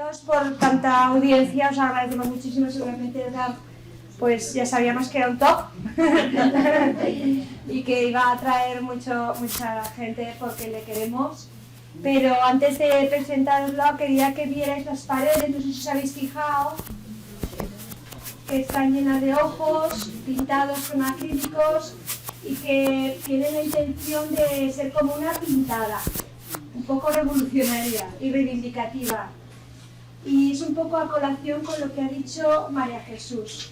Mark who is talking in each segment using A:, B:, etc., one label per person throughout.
A: agradecidos por tanta audiencia, os agradecemos muchísimo, seguramente pues ya sabíamos que era un top y que iba a atraer mucha gente porque le queremos. Pero antes de presentaroslo quería que vierais las paredes, no sé si os habéis fijado, que están llenas de ojos, pintados con acrílicos y que tienen la intención de ser como una pintada, un poco revolucionaria y reivindicativa. Y es un poco a colación con lo que ha dicho María Jesús.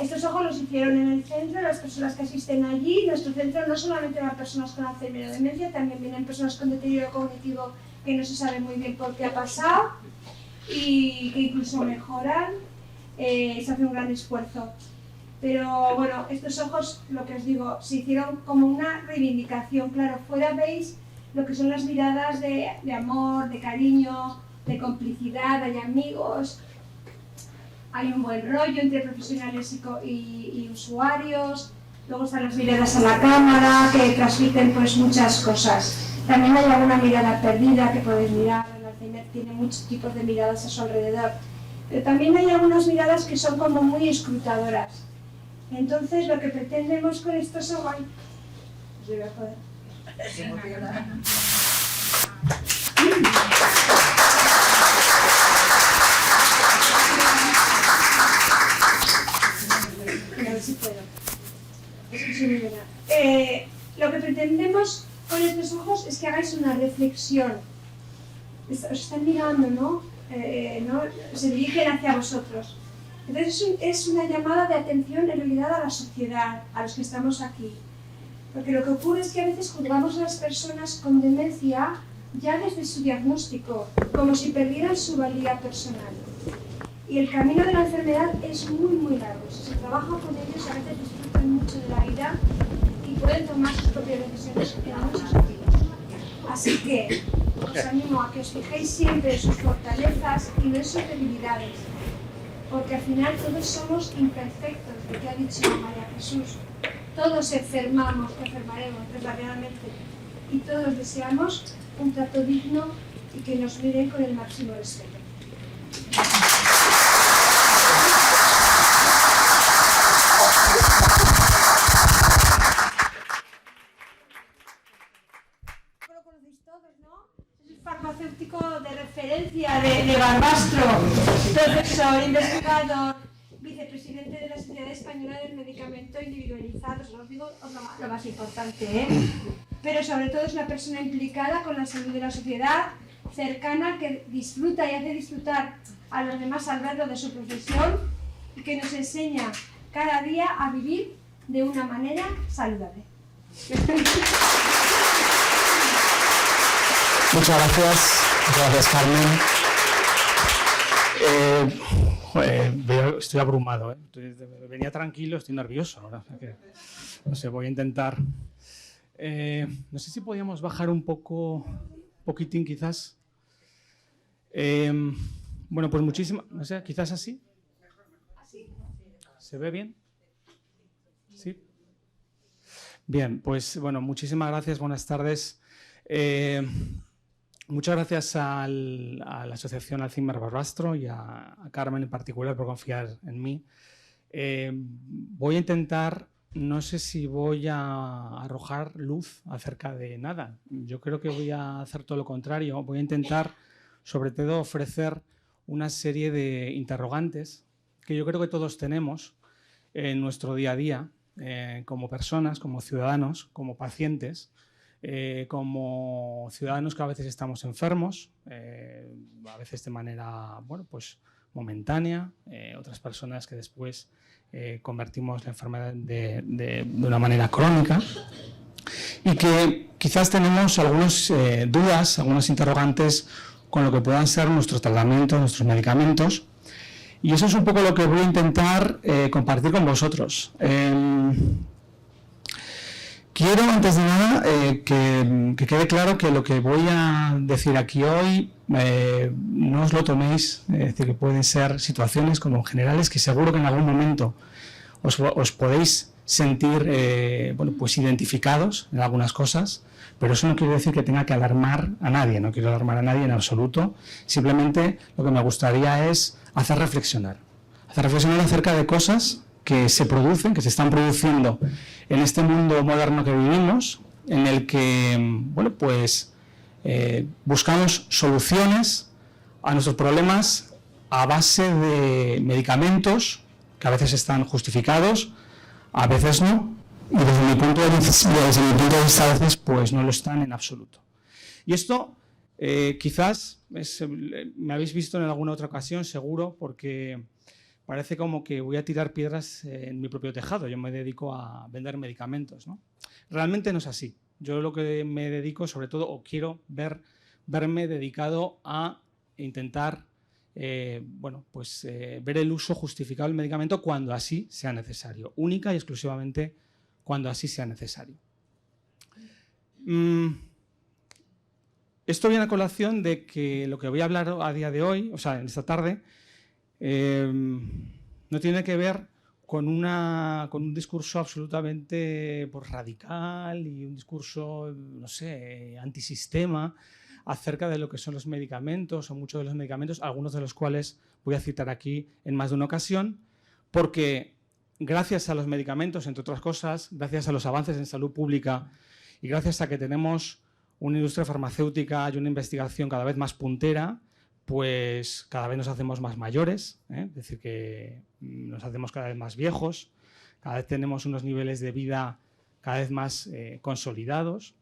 A: Estos ojos los hicieron en el centro, las personas que asisten allí. Nuestro centro no solamente van personas con Alzheimer o demencia, también vienen personas con deterioro cognitivo que no se sabe muy bien por qué ha pasado y que incluso mejoran. Se hace un gran esfuerzo. Pero bueno, estos ojos, lo que os digo, se hicieron como una reivindicación. Claro, fuera veis lo que son las miradas de amor, de cariño, de complicidad, hay amigos, hay un buen rollo entre profesionales y usuarios, luego están las miradas a la cámara que transmiten pues muchas cosas. También hay alguna mirada perdida que podéis mirar, el Alzheimer tiene muchos tipos de miradas a su alrededor, pero también hay algunas miradas que son como muy escrutadoras. Entonces lo que pretendemos con estos ojos... ¿Se va a poder? A ver si puedo. Lo que pretendemos con estos ojos es que hagáis una reflexión. Os están mirando, ¿no? Se dirigen hacia vosotros. Entonces es una llamada de atención en realidad a la sociedad, a los que estamos aquí. Porque lo que ocurre es que a veces juzgamos a las personas con demencia ya desde su diagnóstico, como si perdieran su valía personal. Y el camino de la enfermedad es muy, muy largo. Si se trabaja con ellos, a veces disfrutan mucho de la vida y pueden tomar sus propias decisiones en muchos sentidos. Así que os animo a que os fijéis siempre en sus fortalezas y no en sus debilidades. Porque al final todos somos imperfectos, lo que ha dicho María Jesús. Todos enfermamos, enfermaremos desgraciadamente, y todos deseamos un trato digno y que nos miren con el máximo respeto. Lo conocéis todos, ¿no? Es el farmacéutico de referencia de Barbastro, profesor, investigador, vicepresidente de la Sociedad Española del Medicamento Individualizado. Os digo lo más importante, ¿eh? Pero sobre todo es una persona implicada con la salud de la sociedad, cercana, que disfruta y hace disfrutar a los demás al verlo de su profesión y que nos enseña cada día a vivir de una manera saludable.
B: Muchas gracias Carmen. Estoy abrumado, ¿eh? Venía tranquilo, estoy nervioso ahora. O sea que, no sé, voy a intentar. No sé si podíamos bajar un poquitín quizás. Bueno, pues muchísimas, no sé, quizás así. ¿Se ve bien? Sí. Bien, pues bueno, muchísimas gracias, buenas tardes. Muchas gracias a la Asociación Alzheimer Barbastro y a Carmen en particular por confiar en mí. Voy a intentar, no sé si voy a arrojar luz acerca de nada. Yo creo que voy a hacer todo lo contrario. Voy a intentar, sobre todo, ofrecer una serie de interrogantes que yo creo que todos tenemos en nuestro día a día, como personas, como ciudadanos, como pacientes, como ciudadanos que a veces estamos enfermos, a veces de manera, bueno, pues momentánea, otras personas que después convertimos la enfermedad de una manera crónica y que quizás tenemos algunas dudas, algunos interrogantes con lo que puedan ser nuestros tratamientos, nuestros medicamentos, y eso es un poco lo que voy a intentar compartir con vosotros. Quiero, antes de nada, que quede claro que lo que voy a decir aquí hoy no os lo toméis, es decir, que pueden ser situaciones como generales que seguro que en algún momento os podéis sentir bueno, pues identificados en algunas cosas, pero eso no quiere decir que tenga que alarmar a nadie, no quiero alarmar a nadie en absoluto, simplemente lo que me gustaría es hacer reflexionar acerca de cosas que se producen, que se están produciendo en este mundo moderno que vivimos, en el que, bueno, pues buscamos soluciones a nuestros problemas a base de medicamentos que a veces están justificados, a veces no, y desde mi punto de vista a veces pues no lo están en absoluto. Y esto quizás me habéis visto en alguna otra ocasión, seguro, porque parece como que voy a tirar piedras en mi propio tejado. Yo me dedico a vender medicamentos, ¿no? Realmente no es así. Yo lo que me dedico, sobre todo, o quiero verme dedicado a intentar bueno, pues, ver el uso justificado del medicamento cuando así sea necesario, única y exclusivamente cuando así sea necesario. Esto viene a colación de que lo que voy a hablar a día de hoy, o sea, en esta tarde, no tiene que ver con un discurso absolutamente pues, radical y un discurso, no sé, antisistema acerca de lo que son los medicamentos o muchos de los medicamentos, algunos de los cuales voy a citar aquí en más de una ocasión, porque gracias a los medicamentos, entre otras cosas, gracias a los avances en salud pública y gracias a que tenemos una industria farmacéutica y una investigación cada vez más puntera, pues cada vez nos hacemos más mayores, es decir, que nos hacemos cada vez más viejos, cada vez tenemos unos niveles de vida cada vez más consolidados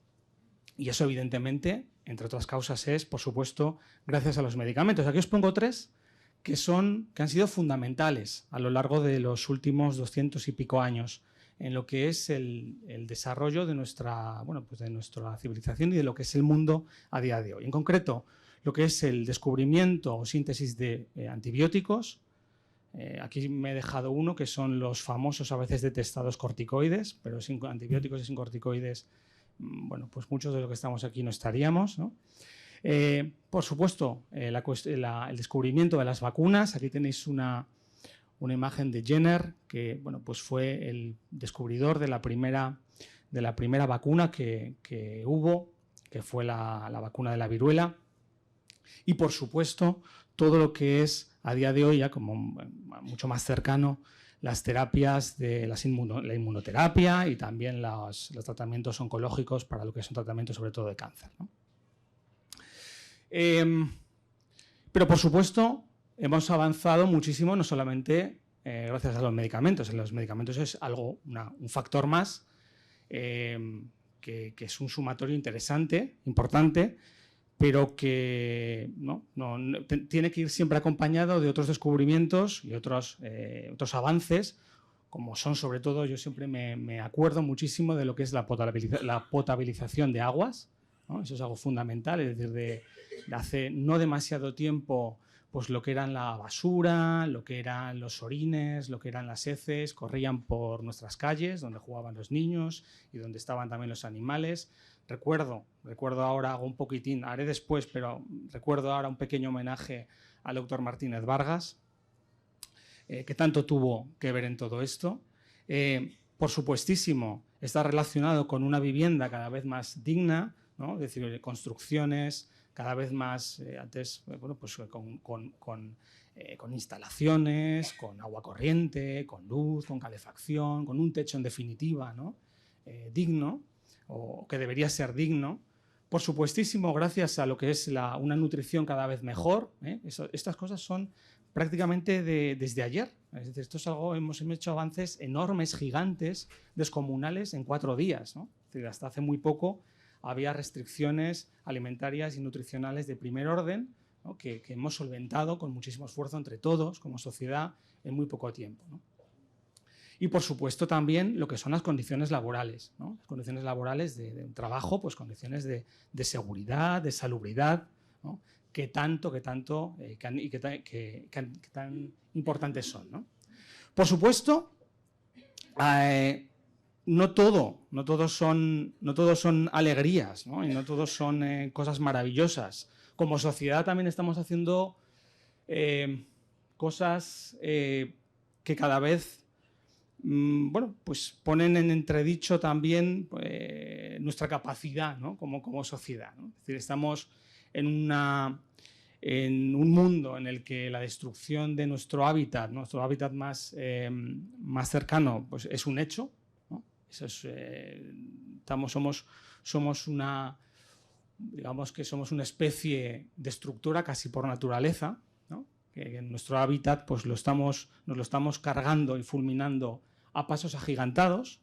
B: y eso evidentemente, entre otras causas, es, por supuesto, gracias a los medicamentos. Aquí os pongo tres que han sido fundamentales a lo largo de los últimos 200 y pico años en lo que es el desarrollo de nuestra, bueno, pues de nuestra civilización y de lo que es el mundo a día de hoy. En concreto, lo que es el descubrimiento o síntesis de antibióticos. Aquí me he dejado uno, que son los famosos a veces detestados corticoides, pero sin antibióticos y sin corticoides, bueno, pues muchos de los que estamos aquí no estaríamos, ¿no? Por supuesto, el descubrimiento de las vacunas. Aquí tenéis una imagen de Jenner, que bueno, pues fue el descubridor de la primera vacuna que hubo, que fue la vacuna de la viruela. Y por supuesto, todo lo que es a día de hoy, ya como mucho más cercano, las terapias de la inmunoterapia y también los tratamientos oncológicos para lo que son tratamientos sobre todo de cáncer, ¿no? Pero por supuesto hemos avanzado muchísimo, no solamente gracias a los medicamentos. Los medicamentos es algo, un factor más que es un sumatorio interesante, importante, pero que tiene que ir siempre acompañado de otros descubrimientos y otros avances, como son sobre todo, yo siempre me acuerdo muchísimo de lo que es la potabilización de aguas, ¿no? Eso es algo fundamental, es decir, de hace no demasiado tiempo, pues lo que eran la basura, lo que eran los orines, lo que eran las heces, corrían por nuestras calles, donde jugaban los niños y donde estaban también los animales. Recuerdo ahora, hago un poquitín, haré después, pero recuerdo ahora un pequeño homenaje al doctor Martínez Vargas, que tanto tuvo que ver en todo esto. Por supuestísimo, está relacionado con una vivienda cada vez más digna, ¿no? Es decir, construcciones cada vez más, antes, bueno, pues con instalaciones, con agua corriente, con luz, con calefacción, con un techo en definitiva, ¿no? Digno, o que debería ser digno. Por supuestísimo, gracias a lo que es una nutrición cada vez mejor, estas cosas son prácticamente desde ayer. Es decir, esto es algo, hemos hecho avances enormes, gigantes, descomunales en 4 días, ¿no? Es decir, hasta hace muy poco había restricciones alimentarias y nutricionales de primer orden, ¿no? que hemos solventado con muchísimo esfuerzo entre todos, como sociedad, en muy poco tiempo, ¿no? Y, por supuesto, también lo que son las condiciones laborales, ¿no? Las condiciones laborales de un trabajo, pues condiciones de seguridad, de salubridad, ¿no? que tan importantes son, ¿no? Por supuesto, no todo son alegrías, ¿no? Y no todo son cosas maravillosas. Como sociedad también estamos haciendo cosas que cada vez bueno, pues ponen en entredicho también nuestra capacidad, ¿no? como sociedad, ¿no? Es decir, estamos en un mundo en el que la destrucción de nuestro hábitat más cercano, pues es un hecho, ¿no? Eso es, somos una especie destructora casi por naturaleza, ¿no? Que en nuestro hábitat pues nos lo estamos cargando y fulminando a pasos agigantados,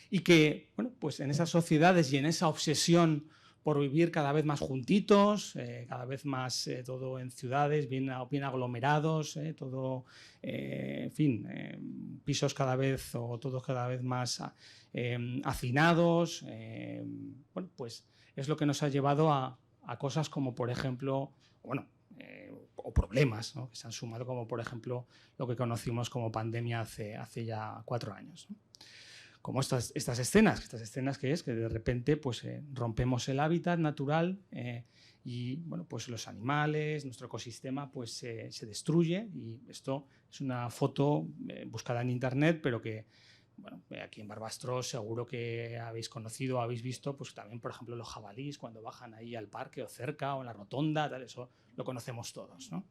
B: y que, bueno, pues en esas sociedades y en esa obsesión por vivir cada vez más juntitos, cada vez más todo en ciudades bien aglomerados, todo, en fin, pisos cada vez o todos cada vez más hacinados, bueno, pues es lo que nos ha llevado a cosas como, por ejemplo, bueno, o problemas, ¿no? Que se han sumado, como por ejemplo lo que conocimos como pandemia hace ya 4 años, ¿no? Como estas escenas que es que de repente pues, rompemos el hábitat natural y bueno, pues los animales, nuestro ecosistema pues, se destruye, y esto es una foto buscada en internet, pero que bueno, aquí en Barbastro seguro que habéis conocido, habéis visto, pues también, por ejemplo, los jabalíes cuando bajan ahí al parque o cerca o en la rotonda, tal, eso lo conocemos todos, ¿no?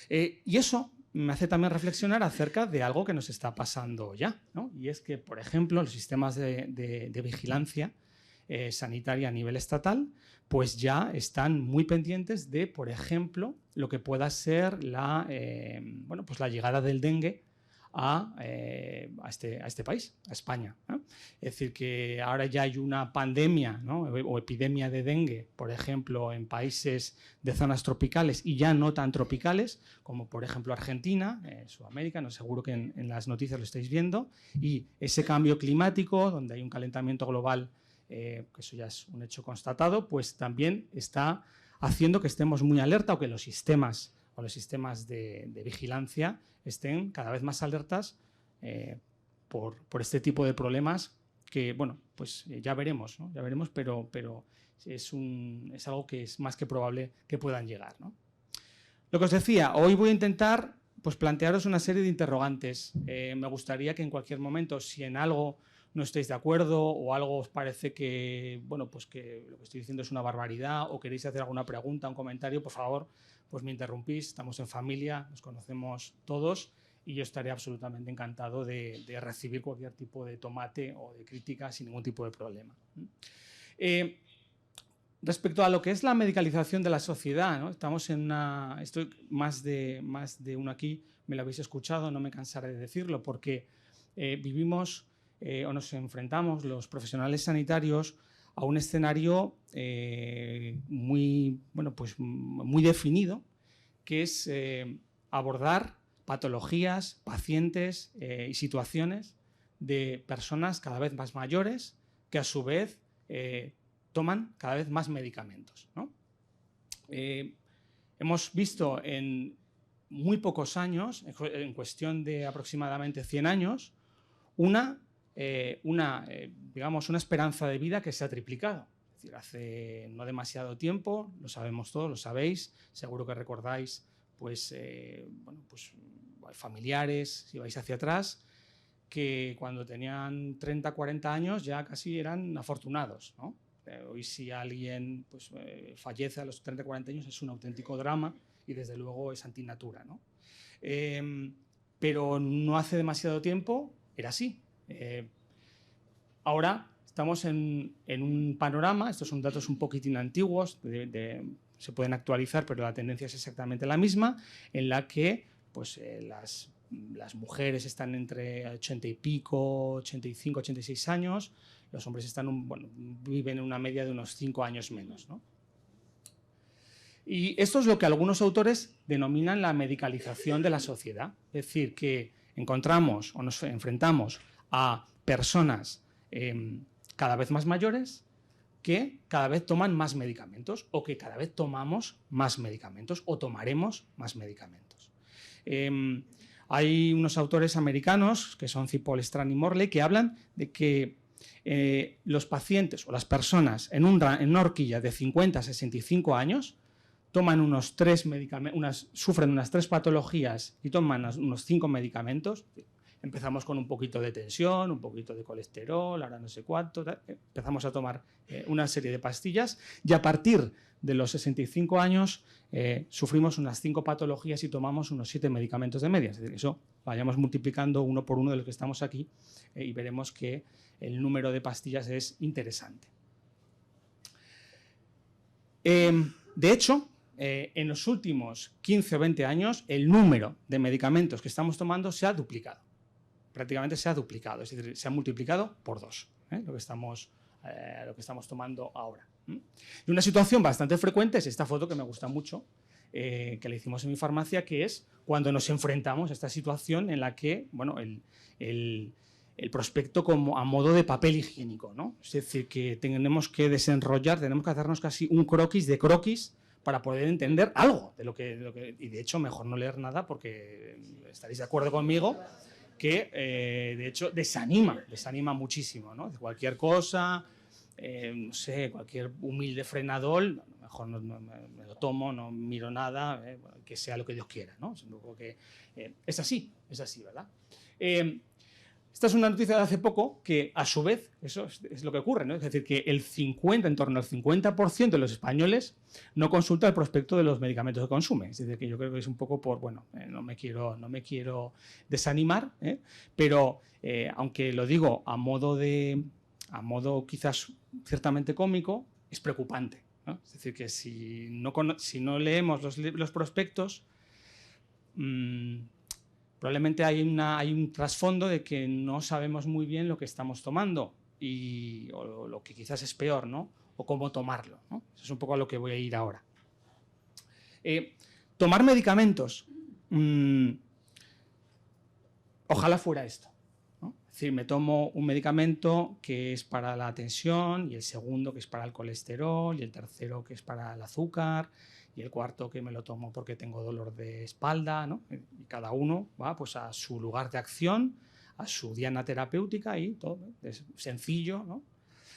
B: Y eso me hace también reflexionar acerca de algo que nos está pasando ya, ¿no? Y es que, por ejemplo, los sistemas de vigilancia sanitaria a nivel estatal pues ya están muy pendientes de, por ejemplo, lo que pueda ser bueno, pues la llegada del dengue a este país, a España, ¿no? Es decir, que ahora ya hay una pandemia, ¿no? O epidemia de dengue, por ejemplo, en países de zonas tropicales y ya no tan tropicales, como por ejemplo Argentina, Sudamérica, no seguro que en las noticias lo estáis viendo, y ese cambio climático, donde hay un calentamiento global, que eso ya es un hecho constatado, pues también está haciendo que estemos muy alerta, o que los sistemas de vigilancia estén cada vez más alertas por este tipo de problemas que, bueno, pues ya veremos, ¿no? Ya veremos, pero es algo que es más que probable que puedan llegar, ¿no? Lo que os decía, hoy voy a intentar pues, plantearos una serie de interrogantes. Me gustaría que en cualquier momento, si en algo no estáis de acuerdo o algo os parece que, bueno, pues que lo que estoy diciendo es una barbaridad, o queréis hacer alguna pregunta, un comentario, por favor, pues me interrumpís. Estamos en familia, nos conocemos todos, y yo estaré absolutamente encantado de recibir cualquier tipo de tomate o de crítica sin ningún tipo de problema. Respecto a lo que es la medicalización de la sociedad, ¿no? Estamos en esto más de uno aquí me lo habéis escuchado, no me cansaré de decirlo, porque vivimos o nos enfrentamos los profesionales sanitarios a un escenario muy definido, que es abordar patologías, pacientes y situaciones de personas cada vez más mayores que a su vez toman cada vez más medicamentos, ¿no? Hemos visto en muy pocos años, en cuestión de aproximadamente 100 años, una esperanza de vida que se ha triplicado. Es decir, hace no demasiado tiempo, lo sabemos todos, lo sabéis, seguro que recordáis, pues familiares, si vais hacia atrás, que cuando tenían 30, 40 años ya casi eran afortunados, ¿no? Hoy si alguien pues, fallece a los 30, 40 años es un auténtico drama y desde luego es antinatura, ¿no? Pero no hace demasiado tiempo era así. Ahora estamos en un panorama, estos son datos un poquitín antiguos, se pueden actualizar, pero la tendencia es exactamente la misma, en la que pues, las mujeres están entre 80 y pico, 85, 86 años, los hombres viven en una media de unos 5 años menos, ¿no? Y esto es lo que algunos autores denominan la medicalización de la sociedad, es decir, que encontramos o nos enfrentamos a personas cada vez más mayores que cada vez toman más medicamentos, o que cada vez tomamos más medicamentos o tomaremos más medicamentos. Hay unos autores americanos, que son Cipoll, Strand y Morley, que hablan de que los pacientes o las personas en una horquilla de 50 a 65 años toman sufren unas 3 patologías y toman unos 5 medicamentos. Empezamos con un poquito de tensión, un poquito de colesterol, ahora no sé cuánto. Empezamos a tomar una serie de pastillas y a partir de los 65 años sufrimos unas 5 patologías y tomamos unos 7 medicamentos de media. Es decir, eso vayamos multiplicando uno por uno de los que estamos aquí y veremos que el número de pastillas es interesante. De hecho, en los últimos 15 o 20 años, el número de medicamentos que estamos tomando se ha duplicado. Prácticamente se ha duplicado, es decir, se ha multiplicado por 2, lo que estamos tomando ahora. Y una situación bastante frecuente es esta foto que me gusta mucho, que le hicimos en mi farmacia, que es cuando nos enfrentamos a esta situación en la que, bueno, el prospecto como a modo de papel higiénico, ¿no? Es decir, que tenemos que desenrollar, tenemos que hacernos casi un croquis de croquis para poder entender algo de lo que y de hecho mejor no leer nada porque estaréis de acuerdo conmigo que de hecho desanima muchísimo, ¿no? Cualquier cosa, no sé, cualquier humilde frenador, mejor no me lo tomo, no miro nada, que sea lo que Dios quiera, ¿no? Es así, ¿verdad? Esta es una noticia de hace poco que, a su vez, eso es lo que ocurre, ¿no? Es decir, que en torno al 50% de los españoles no consulta el prospecto de los medicamentos que consume. Es decir, que yo creo que es un poco por, bueno, no me quiero desanimar, pero aunque lo digo a modo quizás ciertamente cómico, es preocupante, ¿no? Es decir, que si no leemos los prospectos, probablemente hay un trasfondo de que no sabemos muy bien lo que estamos tomando o lo que quizás es peor, ¿no? O cómo tomarlo, ¿no? Eso es un poco a lo que voy a ir ahora. Tomar medicamentos. Ojalá fuera esto, ¿no? Es decir, me tomo un medicamento que es para la tensión y el segundo que es para el colesterol y el tercero que es para el azúcar y el cuarto que me lo tomo porque tengo dolor de espalda, ¿no? Y cada uno va pues a su lugar de acción, a su diana terapéutica y todo, ¿no? Es sencillo, ¿no?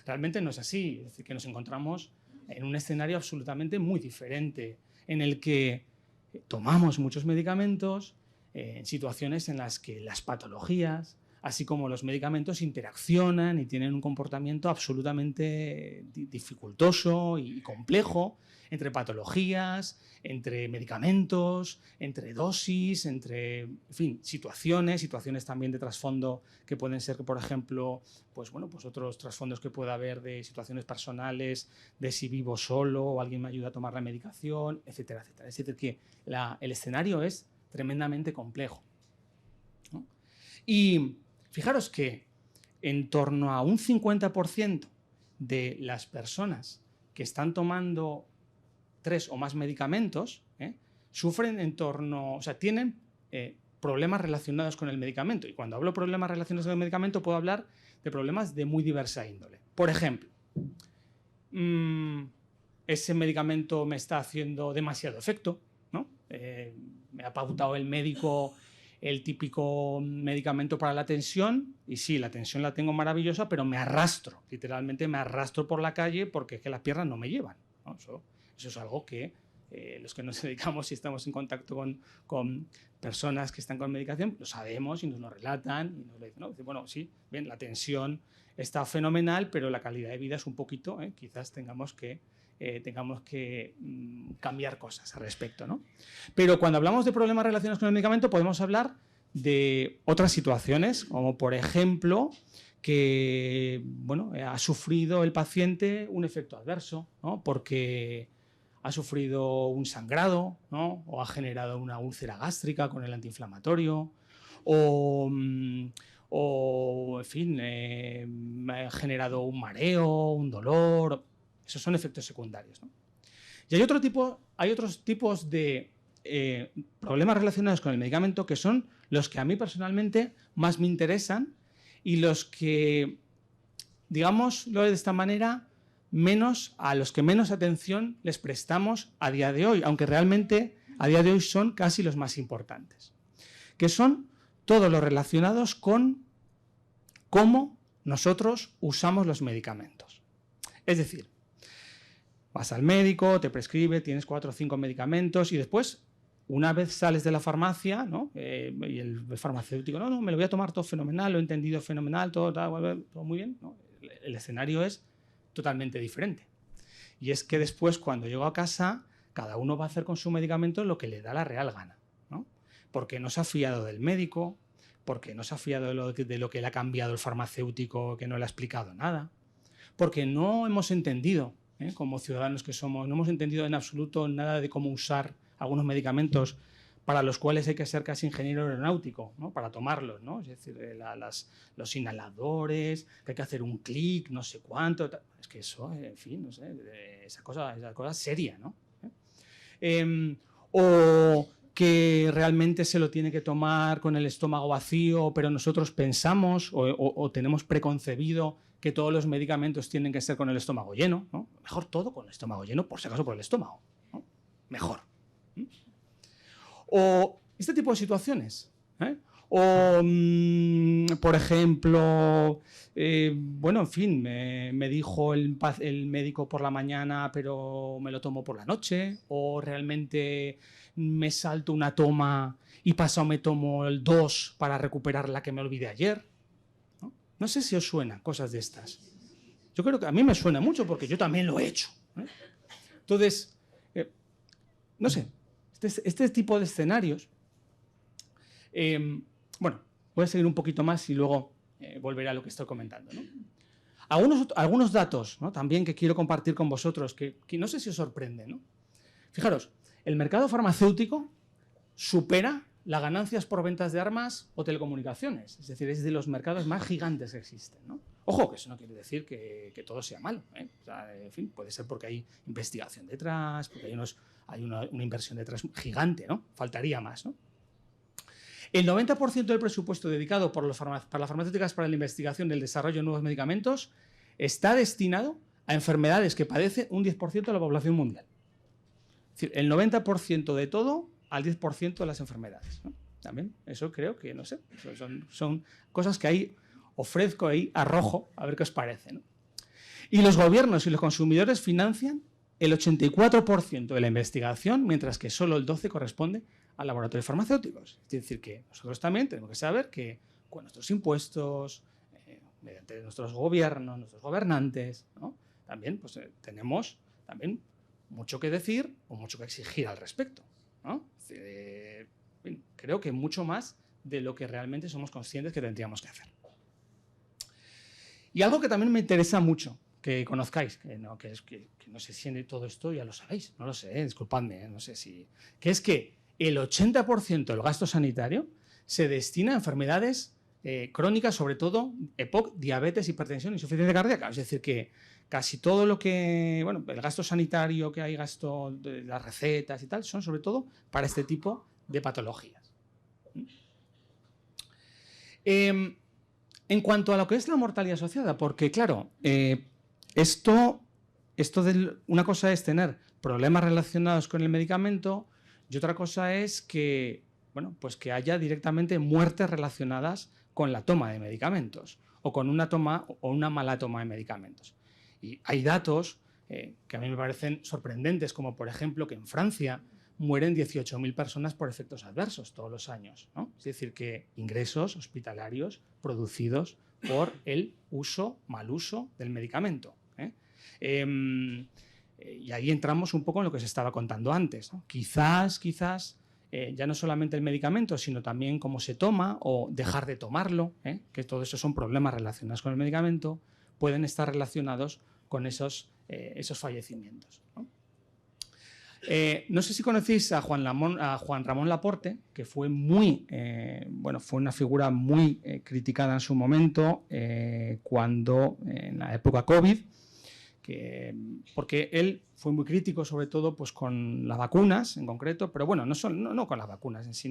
B: Realmente no es así, es decir, que nos encontramos en un escenario absolutamente muy diferente, en el que tomamos muchos medicamentos en situaciones en las que las patologías, así como los medicamentos, interaccionan y tienen un comportamiento absolutamente dificultoso y complejo entre patologías, entre medicamentos, entre dosis, entre, en fin, situaciones también de trasfondo que pueden ser, por ejemplo, pues otros trasfondos que pueda haber de situaciones personales, de si vivo solo o alguien me ayuda a tomar la medicación, etcétera, etcétera. Es decir, que el escenario es tremendamente complejo, ¿no? Y fijaros que en torno a un 50% de las personas que están tomando 3 o más medicamentos, sufren tienen problemas relacionados con el medicamento. Y cuando hablo de problemas relacionados con el medicamento, puedo hablar de problemas de muy diversa índole. Por ejemplo, ese medicamento me está haciendo demasiado efecto, ¿no? Me ha pautado el médico el típico medicamento para la tensión, y sí, la tensión la tengo maravillosa, pero me arrastro, literalmente me arrastro por la calle porque es que las piernas no me llevan, ¿no? Eso es algo que los que nos dedicamos y estamos en contacto con personas que están con medicación, lo sabemos y nos lo relatan y nos lo dicen, ¿no? Dicen, bueno, sí, bien, la tensión está fenomenal, pero la calidad de vida es un poquito, quizás tengamos que cambiar cosas al respecto, ¿no? Pero cuando hablamos de problemas relacionados con el medicamento podemos hablar de otras situaciones, como por ejemplo que ha sufrido el paciente un efecto adverso, ¿no? Porque ha sufrido un sangrado, ¿no? O ha generado una úlcera gástrica con el antiinflamatorio, o en fin, ha generado un mareo, un dolor. Esos son efectos secundarios, ¿no? Y hay otros tipos de problemas relacionados con el medicamento que son los que a mí personalmente más me interesan y los que, digámoslo de esta manera, a los que menos atención les prestamos a día de hoy, aunque realmente a día de hoy son casi los más importantes, que son todos los relacionados con cómo nosotros usamos los medicamentos. Es decir, Vas al médico, te prescribe, tienes 4 o 5 medicamentos y después, una vez sales de la farmacia, ¿no? Y el farmacéutico, no, me lo voy a tomar todo fenomenal, lo he entendido fenomenal, todo muy bien, ¿no? El escenario es totalmente diferente. Y es que después, cuando llego a casa, cada uno va a hacer con su medicamento lo que le da la real gana, ¿no? Porque no se ha fiado del médico, porque no se ha fiado de lo que le ha cambiado el farmacéutico, que no le ha explicado nada, porque no hemos entendido, como ciudadanos que somos, no hemos entendido en absoluto nada de cómo usar algunos medicamentos para los cuales hay que ser casi ingeniero aeronáutico, ¿no? Para tomarlos, ¿no? Es decir, los inhaladores, que hay que hacer un clic, no sé cuánto. Es que eso, en fin, no sé, esa cosa seria, ¿no? O que realmente se lo tiene que tomar con el estómago vacío, pero nosotros pensamos o tenemos preconcebido que todos los medicamentos tienen que ser con el estómago lleno, ¿no? Mejor todo con el estómago lleno, por si acaso por el estómago, ¿no? Mejor. O este tipo de situaciones, O, por ejemplo, bueno, en fin, me dijo el médico por la mañana, pero me lo tomo por la noche, o realmente me salto una toma y pasado me tomo el 2 para recuperar la que me olvidé ayer. No sé si os suenan cosas de estas. Yo creo que a mí me suena mucho porque yo también lo he hecho. Entonces, no sé, este tipo de escenarios... bueno, voy a seguir un poquito más y luego volveré a lo que estoy comentando, ¿no? Algunos datos, ¿no? También que quiero compartir con vosotros, que no sé si os sorprende, ¿no? Fijaros, el mercado farmacéutico supera las ganancias por ventas de armas o telecomunicaciones. Es decir, es de los mercados más gigantes que existen, ¿no? Ojo, que eso no quiere decir que todo sea malo, ¿eh? O sea, en fin, puede ser porque hay investigación detrás, porque hay una inversión detrás gigante, ¿no? Faltaría más, ¿no? El 90% del presupuesto dedicado para las farmacéuticas para la investigación y el desarrollo de nuevos medicamentos está destinado a enfermedades que padece un 10% de la población mundial. Es decir, el 90% de todo al 10% de las enfermedades, ¿no? También, eso creo que, no sé, son cosas que ahí ofrezco, ahí arrojo, a ver qué os parece, ¿no? Y los gobiernos y los consumidores financian el 84% de la investigación, mientras que solo el 12% corresponde a laboratorios farmacéuticos. Es decir, que nosotros también tenemos que saber que con nuestros impuestos, mediante nuestros gobiernos, nuestros gobernantes, ¿no? También pues, tenemos también mucho que decir o mucho que exigir al respecto, ¿no? Es decir, creo que mucho más de lo que realmente somos conscientes que tendríamos que hacer. Y algo que también me interesa mucho que conozcáis, que no sé si en todo esto ya lo sabéis, no lo sé, disculpadme, no sé si... Que es que el 80% del gasto sanitario se destina a enfermedades crónicas, sobre todo EPOC, diabetes, hipertensión y insuficiencia cardíaca. Es decir, que casi todo lo que... Bueno, el gasto sanitario que hay, gasto de las recetas y tal, son sobre todo para este tipo de patologías. En cuanto a lo que es la mortalidad asociada, porque claro, una cosa es tener problemas relacionados con el medicamento y otra cosa es que, bueno, pues que haya directamente muertes relacionadas con la toma de medicamentos o con una toma o una mala toma de medicamentos. Y hay datos que a mí me parecen sorprendentes, como por ejemplo que en Francia mueren 18.000 personas por efectos adversos todos los años, ¿no? Es decir, que ingresos hospitalarios producidos por el mal uso del medicamento, ¿eh? Y ahí entramos un poco en lo que se estaba contando antes, ¿no? Quizás, ya no solamente el medicamento, sino también cómo se toma o dejar de tomarlo, que todo eso son problemas relacionados con el medicamento, pueden estar relacionados con esos fallecimientos, ¿no? No sé si conocéis a Juan Ramón Laporte, que fue fue una figura muy criticada en su momento, cuando en la época COVID, porque él fue muy crítico sobre todo pues, con las vacunas en concreto, pero bueno, no con las vacunas en sí,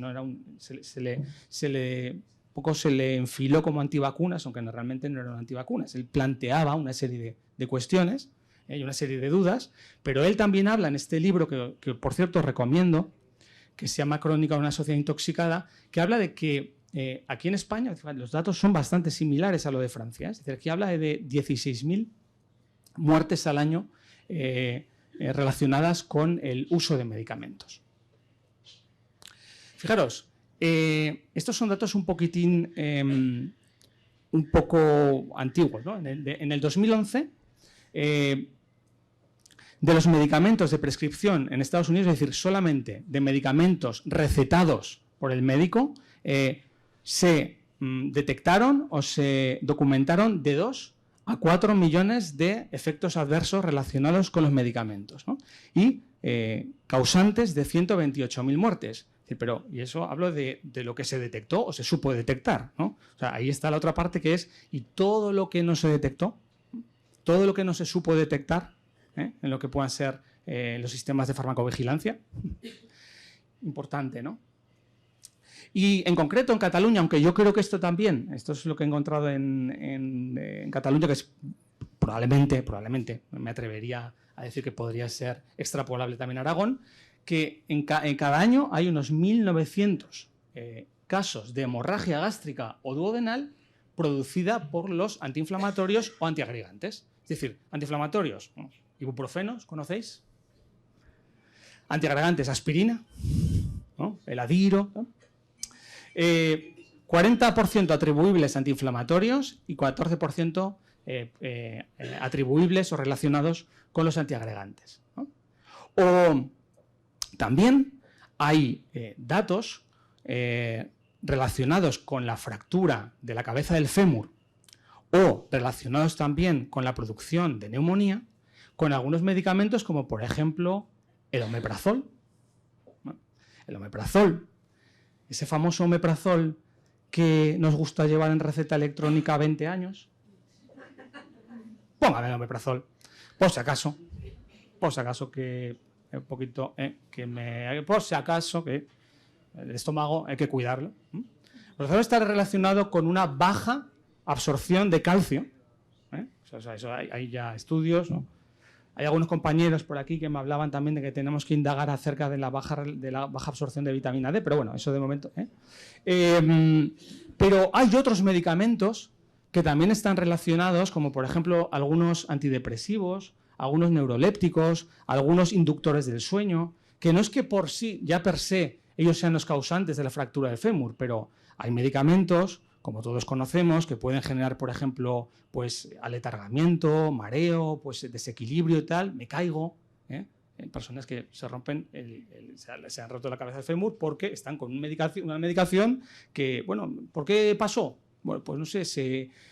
B: se le enfiló como antivacunas, aunque realmente no eran antivacunas. Él planteaba una serie de cuestiones y una serie de dudas, pero él también habla en este libro, que por cierto recomiendo, que se llama Crónica de una sociedad intoxicada, que habla de que aquí en España los datos son bastante similares a lo de Francia, es decir, aquí habla de 16.000 muertes al año relacionadas con el uso de medicamentos. Fijaros, estos son datos un poquitín, un poco antiguos, ¿no? En el 2011, de los medicamentos de prescripción en Estados Unidos, es decir, solamente de medicamentos recetados por el médico, se detectaron o se documentaron de 2 a 4 millones de efectos adversos relacionados con los medicamentos, ¿no? Y causantes de 128.000 muertes. Pero, y eso hablo de lo que se detectó o se supo detectar, ¿no? O sea, ahí está la otra parte que es, y todo lo que no se detectó, todo lo que no se supo detectar, en lo que puedan ser los sistemas de farmacovigilancia, importante, ¿no? Y en concreto en Cataluña, aunque yo creo que esto también, esto es lo que he encontrado en Cataluña, que es probablemente, me atrevería a decir que podría ser extrapolable también a Aragón, que en cada año hay unos 1.900 casos de hemorragia gástrica o duodenal producida por los antiinflamatorios o antiagregantes. Es decir, antiinflamatorios, ibuprofenos, ¿conocéis? Antiagregantes, aspirina, ¿no? El Adiro, ¿no? 40% atribuibles a antiinflamatorios y 14% atribuibles o relacionados con los antiagregantes, ¿no? O también hay datos relacionados con la fractura de la cabeza del fémur o relacionados también con la producción de neumonía con algunos medicamentos como por ejemplo el omeprazol. ¿No? El omeprazol, ese famoso omeprazol que nos gusta llevar en receta electrónica 20 años. Póngame el omeprazol, por si acaso que un poquito, por si acaso que el estómago hay que cuidarlo. El omeprazol está relacionado con una baja absorción de calcio. O sea, eso hay ya estudios, ¿no? Hay algunos compañeros por aquí que me hablaban también de que tenemos que indagar acerca de la baja absorción de vitamina D, pero bueno, eso de momento. Pero hay otros medicamentos que también están relacionados, como por ejemplo algunos antidepresivos, algunos neurolépticos, algunos inductores del sueño, que no es que por sí, ya per se, ellos sean los causantes de la fractura del fémur, pero hay medicamentos, como todos conocemos, que pueden generar, por ejemplo, pues aletargamiento, mareo, pues desequilibrio y tal, me caigo, en personas que se rompen, se han roto la cabeza del fémur porque están con una medicación que, bueno, ¿por qué pasó? Bueno, pues no sé,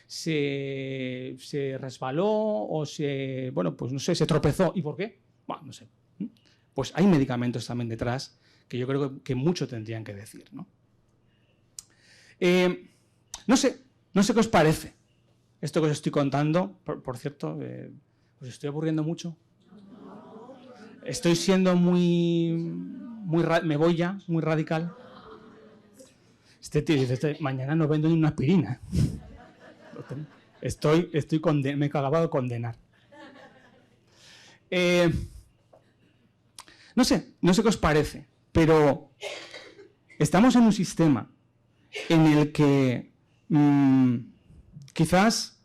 B: se resbaló o se tropezó. ¿Y por qué? Bueno, no sé. Pues hay medicamentos también detrás que yo creo que mucho tendrían que decir, ¿no? No sé qué os parece esto que os estoy contando. Por cierto, ¿os estoy aburriendo mucho? Estoy siendo muy radical. Este tío dice, mañana no vendo ni una aspirina. Me he acabado de condenar. No sé qué os parece, pero estamos en un sistema en el que quizás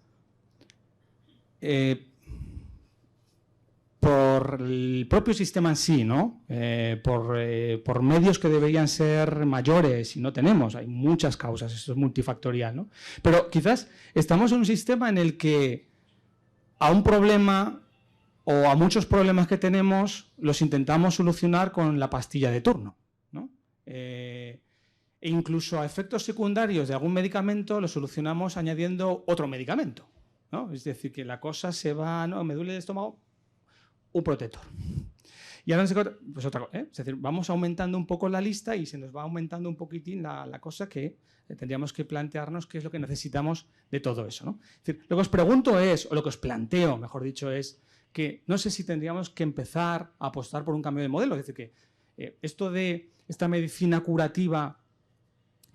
B: por el propio sistema en sí, ¿no? Por medios que deberían ser mayores y no tenemos, hay muchas causas, eso es multifactorial, ¿no? Pero quizás estamos en un sistema en el que a un problema o a muchos problemas que tenemos los intentamos solucionar con la pastilla de turno, ¿no? E incluso a efectos secundarios de algún medicamento lo solucionamos añadiendo otro medicamento, ¿no? Es decir, que la cosa se va, no, me duele el estómago, un protector. Y ahora pues otra cosa, es decir, vamos aumentando un poco la lista y se nos va aumentando un poquitín la cosa que tendríamos que plantearnos qué es lo que necesitamos de todo eso, ¿no? Es decir, lo que os pregunto es, o lo que os planteo, mejor dicho, es que no sé si tendríamos que empezar a apostar por un cambio de modelo. Es decir, que esto de esta medicina curativa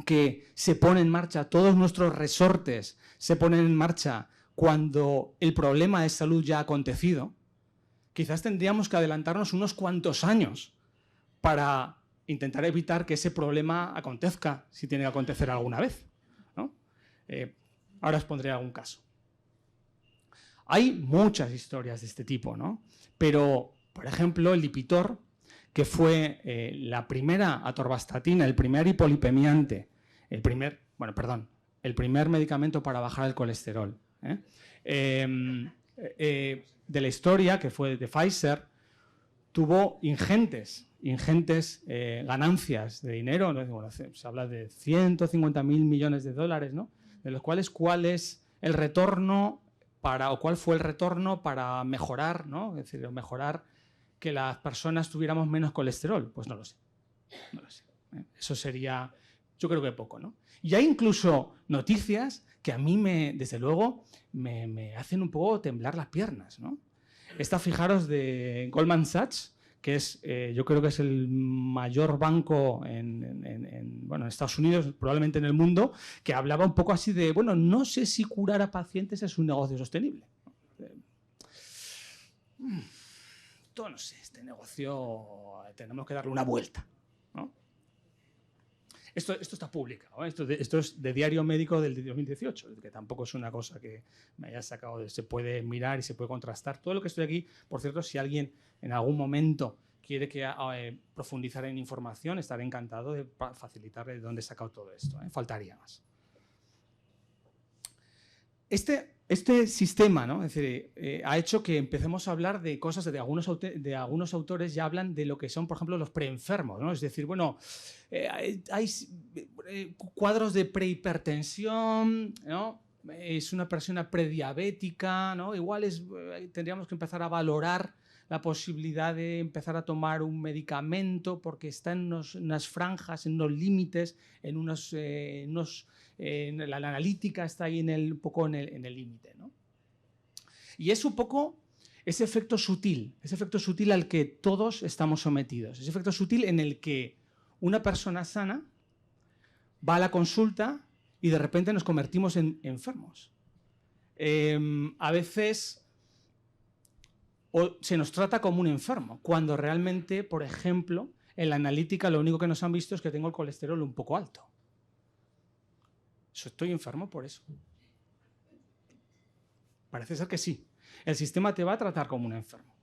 B: que se pone en marcha, todos nuestros resortes se ponen en marcha cuando el problema de salud ya ha acontecido, quizás tendríamos que adelantarnos unos cuantos años para intentar evitar que ese problema acontezca, si tiene que acontecer alguna vez, ¿no? Ahora os pondré algún caso. Hay muchas historias de este tipo, ¿no? Pero Por ejemplo, el Lipitor, que fue la primera atorvastatina, el primer hipolipemiante, el primer medicamento para bajar el colesterol de la historia, que fue de Pfizer, tuvo ingentes ganancias de dinero, ¿no? Bueno, se habla de 150.000 millones de dólares, ¿no? De los cuales, ¿cuál es el retorno o cuál fue el retorno para mejorar, ¿no? Es decir, mejorar que las personas tuviéramos menos colesterol? Pues no lo sé. No lo sé. Eso sería, yo creo que poco, ¿no? Y hay incluso noticias que a mí, desde luego, me hacen un poco temblar las piernas, ¿no? Esta, fijaros, de Goldman Sachs, que es, yo creo que es el mayor banco en Estados Unidos, probablemente en el mundo, que hablaba un poco así de, bueno, no sé si curar a pacientes es un negocio sostenible. Todo, no sé, este negocio tenemos que darle una vuelta, ¿no? Esto está publicado, ¿eh? Esto es de Diario Médico del 2018, que tampoco es una cosa que me haya sacado. Se puede mirar y se puede contrastar. Todo lo que estoy aquí, por cierto, si alguien en algún momento quiere profundizar en información, estaré encantado de facilitarle de dónde he sacado todo esto, ¿eh? Faltaría más. Este sistema, ¿no? Es decir, ha hecho que empecemos a hablar de cosas de algunos autores ya hablan de lo que son, por ejemplo, los preenfermos, ¿no? Es decir, bueno, hay cuadros de prehipertensión, ¿no? Es una persona prediabética, ¿no? Igual tendríamos que empezar a valorar la posibilidad de empezar a tomar un medicamento porque está en unas franjas, en unos límites, la analítica está ahí un poco en el límite, ¿no? Y es un poco ese efecto sutil al que todos estamos sometidos, ese efecto sutil en el que una persona sana va a la consulta y de repente nos convertimos en enfermos. A veces se nos trata como un enfermo, cuando realmente, por ejemplo, en la analítica lo único que nos han visto es que tengo el colesterol un poco alto. ¿Estoy enfermo por eso? Parece ser que sí. El sistema te va a tratar como un enfermo.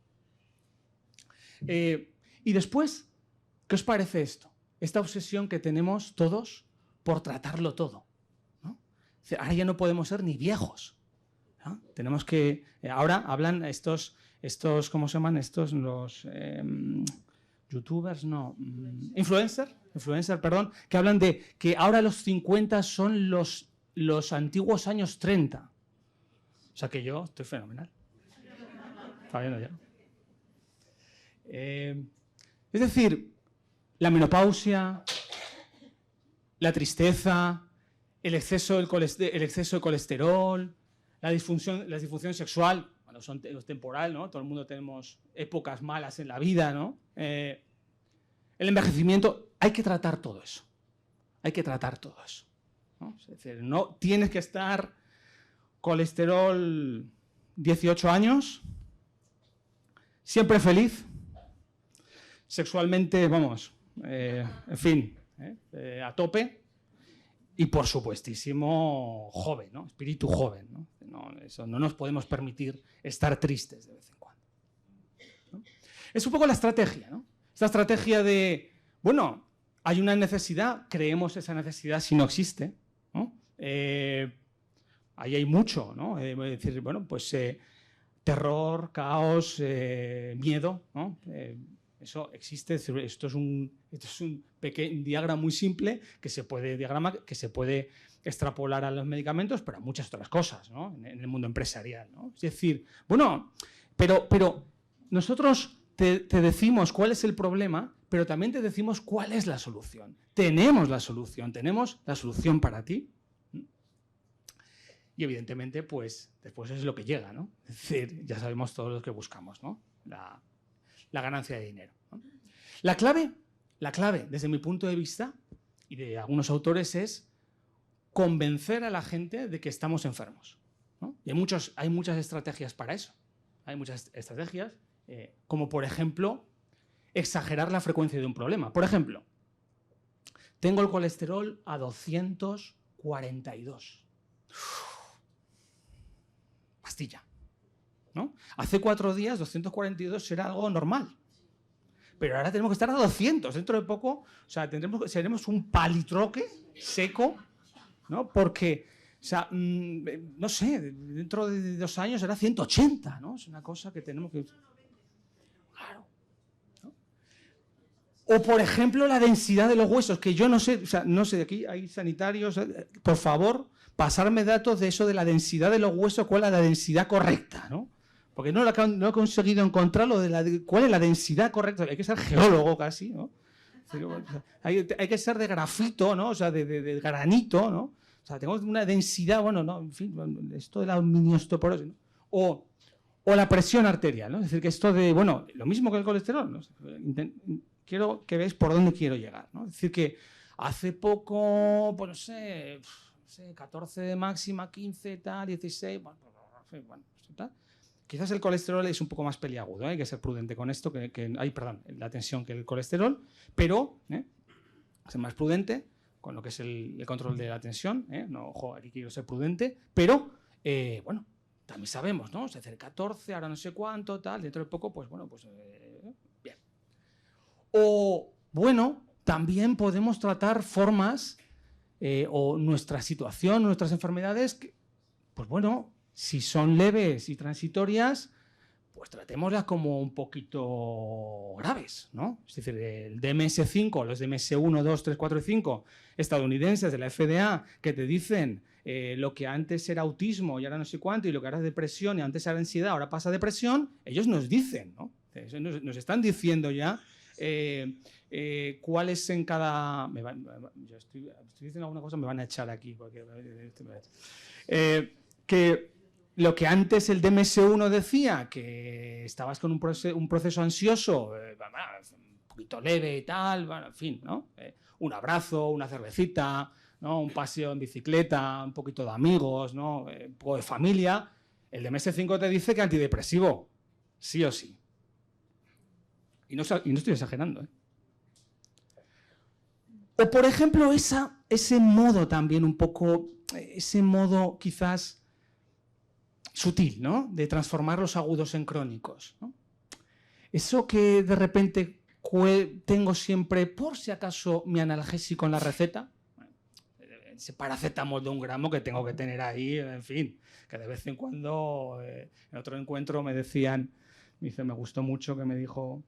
B: Y después, ¿qué os parece esto? Esta obsesión que tenemos todos por tratarlo todo, ¿no? Ahora ya no podemos ser ni viejos, ¿no? Tenemos que... Ahora hablan estos ¿cómo se llaman? Los... youtubers, no, influencer, perdón, que hablan de que ahora los 50 son los antiguos años 30. O sea que yo estoy fenomenal. Está viendo ya. Es decir, la menopausia, la tristeza, el exceso de colesterol, la disfunción sexual. Bueno, es temporal, ¿no? Todo el mundo tenemos épocas malas en la vida, ¿no? El envejecimiento, hay que tratar todo eso. ¿No? Es decir, no tienes que estar colesterol 18 años, siempre feliz, sexualmente, vamos, en fin, a tope. Y, por supuestísimo, joven, ¿no? Espíritu joven, ¿no? No nos podemos permitir estar tristes de vez en cuando, ¿no? Es un poco la estrategia, ¿no? Esta estrategia de, bueno, hay una necesidad, creemos esa necesidad si no existe, ¿no? Ahí hay mucho, ¿no? Es decir, bueno, pues terror, caos, miedo, ¿no? Eso existe. Esto es un pequeño diagrama muy simple que se puede extrapolar a los medicamentos, pero a muchas otras cosas, ¿no? En el mundo empresarial, ¿no? Es decir, bueno, pero nosotros te decimos cuál es el problema, pero también te decimos cuál es la solución. Tenemos la solución para ti. Y evidentemente, pues después es lo que llega, ¿no? Es decir, ya sabemos todo lo que buscamos, ¿no? La ganancia de dinero, ¿no? La clave, desde mi punto de vista y de algunos autores, es convencer a la gente de que estamos enfermos, ¿no? Y hay muchas estrategias para eso. Hay muchas estrategias, como por ejemplo, exagerar la frecuencia de un problema. Por ejemplo, tengo el colesterol a 242. Pastilla. ¿no? Hace 4 días 242 era algo normal. Pero ahora tenemos que estar a 200. Dentro de poco, o sea, seremos un palitroque seco, ¿no? Porque, o sea, no sé, dentro de 2 años será 180, ¿no? Es una cosa que tenemos que... Claro. ¿No? O, por ejemplo, la densidad de los huesos, que yo no sé, o sea, no sé, aquí hay sanitarios, por favor, pasarme datos de eso de la densidad de los huesos, cuál es la densidad correcta, ¿no? Porque no he conseguido encontrar cuál es la densidad correcta. Hay que ser geólogo casi, ¿no? Hay que ser de grafito, ¿no? O sea, de granito, ¿no? O sea, tenemos una densidad, bueno, no, en fin, esto de la mini osteoporosis, ¿no? O la presión arterial, ¿no? Es decir, que esto de, bueno, lo mismo que el colesterol, ¿no? Quiero que veáis por dónde quiero llegar, ¿no? Es decir, que hace poco, pues no sé, 14 de máxima, 15, tal, 16, bueno, tal. Quizás el colesterol es un poco más peliagudo, ¿eh? Hay que ser prudente con esto, la tensión que el colesterol, pero ser más prudente con lo que es el control de la tensión, ¿eh? No, ojo, aquí quiero ser prudente, pero bueno, también sabemos, ¿no? Se acerca 14, ahora no sé cuánto, tal, dentro de poco, pues bueno, pues bien. O, bueno, también podemos tratar formas o nuestra situación, nuestras enfermedades, que, pues bueno, si son leves y transitorias, pues tratémoslas como un poquito graves, ¿no? Es decir, el DMS5, los DMS1, 2, 3, 4 y 5 estadounidenses de la FDA que te dicen lo que antes era autismo y ahora no sé cuánto, y lo que ahora es depresión y antes era ansiedad, ahora pasa a depresión, ellos nos dicen, ¿no? Nos están diciendo ya cuáles en cada... yo estoy diciendo alguna cosa, me van a echar aquí. Que lo que antes el DMS1 decía, que estabas con un proceso ansioso, un poquito leve y tal, bueno, en fin, ¿no? Un abrazo, una cervecita, ¿no? Un paseo en bicicleta, un poquito de amigos, ¿no? Un poco de familia. El DMS5 te dice que antidepresivo, sí o sí. Y no estoy exagerando, ¿eh? O, por ejemplo, ese modo también un poco, ese modo quizás sutil, ¿no? De transformar los agudos en crónicos, ¿no? Eso que de repente tengo siempre, por si acaso, mi analgésico en la receta, ese paracetamol de 1 gramo que tengo que tener ahí, en fin, que de vez en cuando, en otro encuentro me decían, me gustó mucho que me dijo,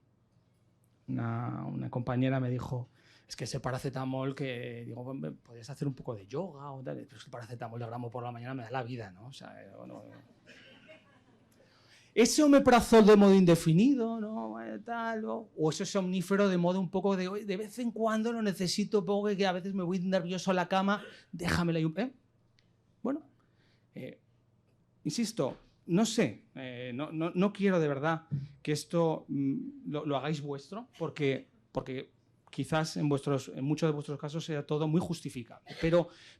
B: una compañera me dijo, es que ese paracetamol que, digo, podrías hacer un poco de yoga o tal, pero es que el paracetamol de gramo por la mañana me da la vida, ¿no? O sea, bueno, ese omeprazol de modo indefinido, ¿no? Tal, o ese somnífero de modo un poco de vez en cuando lo necesito, poco que a veces me voy nervioso a la cama, déjamelo ahí. Bueno, insisto, no sé, no quiero de verdad que esto lo hagáis vuestro, porque quizás en muchos de vuestros casos sea todo muy justificable.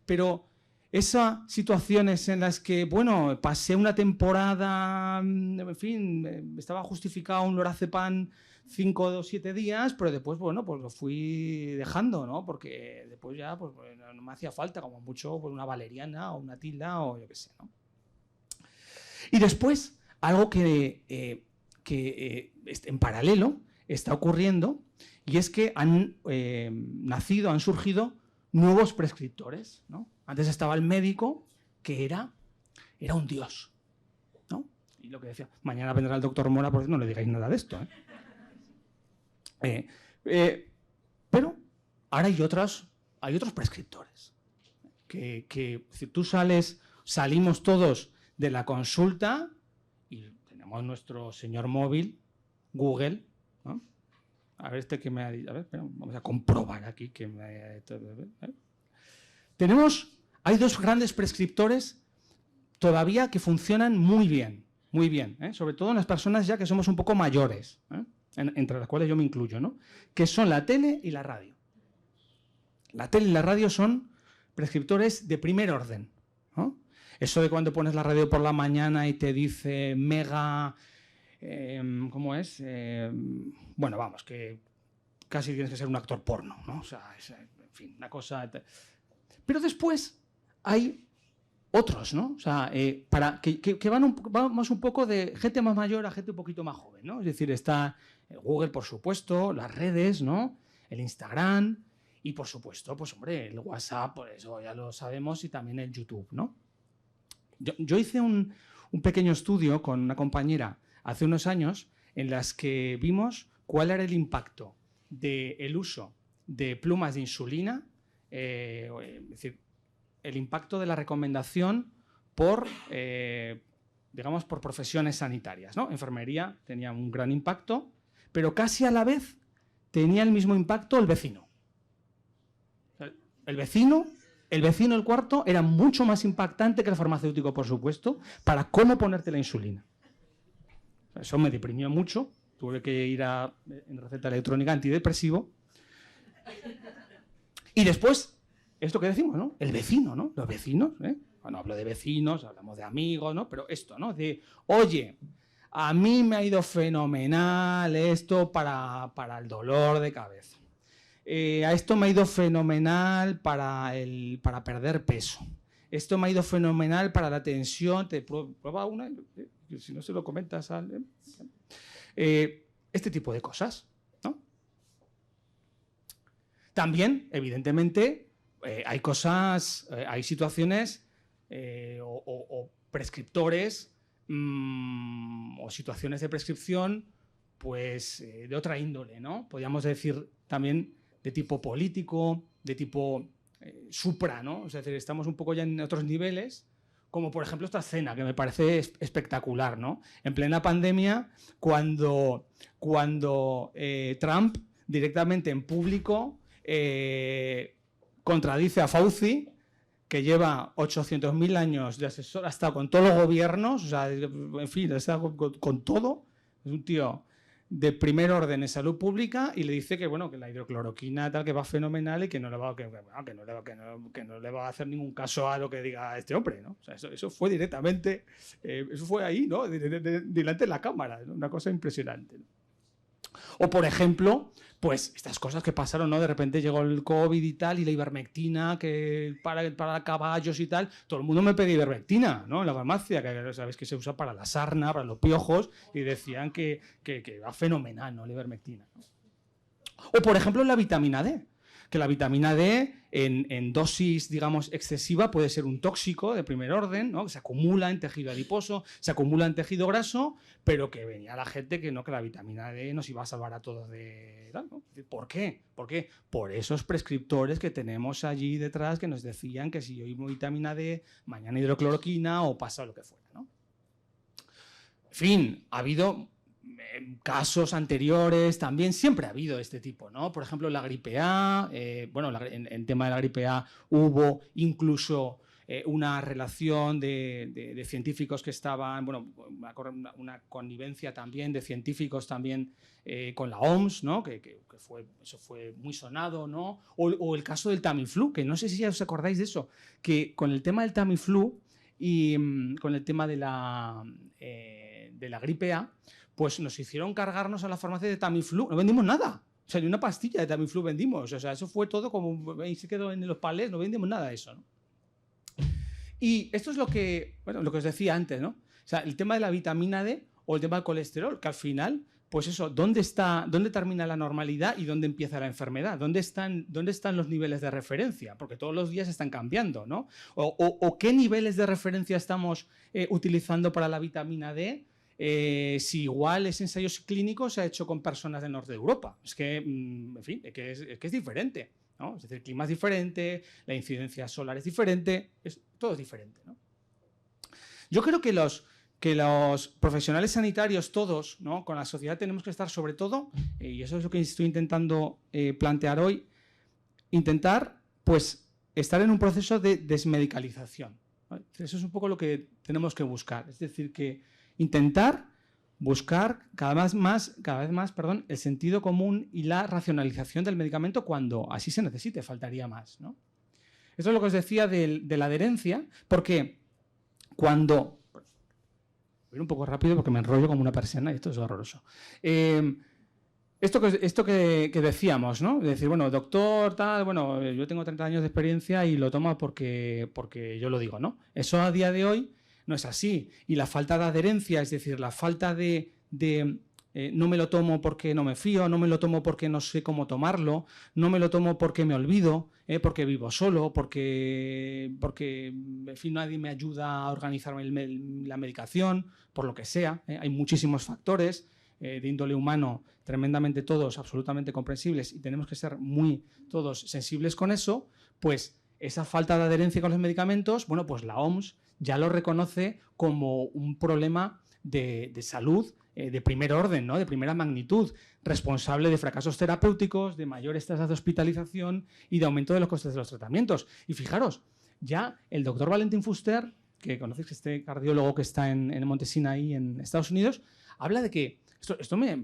B: Pero esas situaciones en las que, bueno, pasé una temporada, en fin, estaba justificado un lorazepam 5 o 7 días, pero después, bueno, pues lo fui dejando, ¿no? Porque después ya pues, no me hacía falta, como mucho, pues, una valeriana o una tilda o yo qué sé, ¿no? Y después, algo que en paralelo está ocurriendo, y es que han surgido nuevos prescriptores, ¿no? Antes estaba el médico, que era un dios, ¿no? Y lo que decía, mañana vendrá el doctor Mora, por eso no le digáis nada de esto, pero ahora hay otros prescriptores. Que si tú salimos todos de la consulta y tenemos nuestro señor móvil, Google, ¿no? A ver que me ha dicho. A ver, espera, vamos a comprobar aquí que me ha... Hay 2 grandes prescriptores todavía que funcionan muy bien, sobre todo en las personas ya que somos un poco mayores, entre las cuales yo me incluyo, ¿no? Que son la tele y la radio. La tele y la radio son prescriptores de primer orden, ¿no? Eso de cuando pones la radio por la mañana y te dice mega... ¿cómo es? Bueno, vamos, que casi tienes que ser un actor porno, ¿no? O sea, en fin, una cosa... Pero después hay otros, ¿no? O sea, para que vamos un poco de gente más mayor a gente un poquito más joven, ¿no? Es decir, está el Google, por supuesto, las redes, ¿no? El Instagram y, por supuesto, pues hombre, el WhatsApp, pues eso ya lo sabemos, y también el YouTube, ¿no? Yo hice un pequeño estudio con una compañera hace unos años en las que vimos cuál era el impacto del uso de plumas de insulina, es decir, el impacto de la recomendación por, digamos, por profesiones sanitarias, ¿no? Enfermería tenía un gran impacto, pero casi a la vez tenía el mismo impacto el vecino. El vecino del cuarto era mucho más impactante que el farmacéutico, por supuesto, para cómo ponerte la insulina. Eso me deprimió mucho. Tuve que ir en receta electrónica antidepresivo. Y después, esto que decimos, ¿no? El vecino, ¿no? Los vecinos, ¿eh? Cuando hablo de vecinos, hablamos de amigos, ¿no? Pero esto, ¿no? De, oye, a mí me ha ido fenomenal esto para el dolor de cabeza. A esto me ha ido fenomenal para perder peso. Esto me ha ido fenomenal para la tensión. Te prueba una, si no se lo comentas al... este tipo de cosas, ¿no? También, evidentemente, hay cosas, hay situaciones o prescriptores o situaciones de prescripción, pues de otra índole, ¿no? Podríamos decir también de tipo político, de tipo supra, ¿no? Es decir, estamos un poco ya en otros niveles, como por ejemplo esta escena, que me parece espectacular, ¿no? En plena pandemia, cuando Trump directamente en público contradice a Fauci, que lleva 800.000 años de asesor, ha estado con todos los gobiernos, o sea, en fin, ha estado con todo. Es un tío de primer orden en salud pública y le dice que, bueno, que la hidrocloroquina tal, que va fenomenal y que no le va a hacer ningún caso a lo que diga este hombre, ¿no? O sea, eso fue directamente, eso fue ahí, ¿no? Delante de la cámara, ¿no? Una cosa impresionante, ¿no? O, por ejemplo, pues estas cosas que pasaron, ¿no? De repente llegó el COVID y tal, y la ivermectina, que para caballos y tal, todo el mundo me pedía ivermectina, ¿no? En la farmacia, que sabéis que se usa para la sarna, para los piojos, y decían que va fenomenal, ¿no? La ivermectina, ¿no? O, por ejemplo, la vitamina D, que la vitamina D en dosis, digamos, excesiva puede ser un tóxico de primer orden, ¿no? Que se acumula en tejido adiposo, se acumula en tejido graso, pero que venía la gente que no, que la vitamina D nos iba a salvar a todos de... ¿no? ¿Por qué? ¿Por qué? Por esos prescriptores que tenemos allí detrás que nos decían que si hoy vitamina D, mañana hidrocloroquina o pasa lo que fuera, ¿no? En fin, ha habido... casos anteriores también siempre ha habido este tipo, ¿no? Por ejemplo, la gripe A, en tema de la gripe A hubo incluso una relación de científicos que estaban, bueno, una connivencia también de científicos también con la OMS, ¿no? Eso fue muy sonado, ¿no? O el caso del Tamiflu, que no sé si ya os acordáis de eso, que con el tema del Tamiflu y con el tema de la gripe A, pues nos hicieron cargarnos a la farmacia de Tamiflu. No vendimos nada. O sea, ni una pastilla de Tamiflu vendimos. O sea, eso fue todo como... Ahí se quedó en los palés, no vendimos nada de eso, ¿no? Y esto es lo que os decía antes, ¿no? O sea, el tema de la vitamina D o el tema del colesterol, que al final, pues eso, ¿dónde termina la normalidad y dónde empieza la enfermedad? ¿Dónde están los niveles de referencia? Porque todos los días están cambiando, ¿no? O qué niveles de referencia estamos utilizando para la vitamina D, si igual ese ensayo clínico se ha hecho con personas del norte de Europa. Es que, en fin, es que es diferente, ¿no? Es decir, el clima es diferente, la incidencia solar es diferente, todo es diferente, ¿no? Yo creo que los profesionales sanitarios todos, ¿no? Con la sociedad tenemos que estar sobre todo, y eso es lo que estoy intentando plantear hoy, intentar, pues, estar en un proceso de desmedicalización, ¿no? Eso es un poco lo que tenemos que buscar, es decir, que intentar buscar cada vez más, el sentido común y la racionalización del medicamento cuando así se necesite, faltaría más, ¿no? Esto es lo que os decía de la adherencia, porque cuando... Voy un poco rápido porque me enrollo como una persiana y esto es horroroso. Esto que decíamos, ¿no? De decir, bueno, doctor, tal, bueno, yo tengo 30 años de experiencia y lo tomo porque yo lo digo, ¿no? Eso a día de hoy no es así. Y la falta de adherencia, es decir, la falta de no me lo tomo porque no me fío, no me lo tomo porque no sé cómo tomarlo, no me lo tomo porque me olvido, porque vivo solo, porque en fin, nadie me ayuda a organizarme la medicación, por lo que sea. Hay muchísimos factores de índole humano, tremendamente todos, absolutamente comprensibles, y tenemos que ser muy todos sensibles con eso. Pues esa falta de adherencia con los medicamentos, bueno, pues la OMS ya lo reconoce como un problema de salud de primer orden, ¿no? De primera magnitud, responsable de fracasos terapéuticos, de mayores tasas de hospitalización y de aumento de los costes de los tratamientos. Y fijaros, ya el doctor Valentin Fuster, que conocéis, este cardiólogo que está en Montesina, ahí en Estados Unidos, habla de que esto me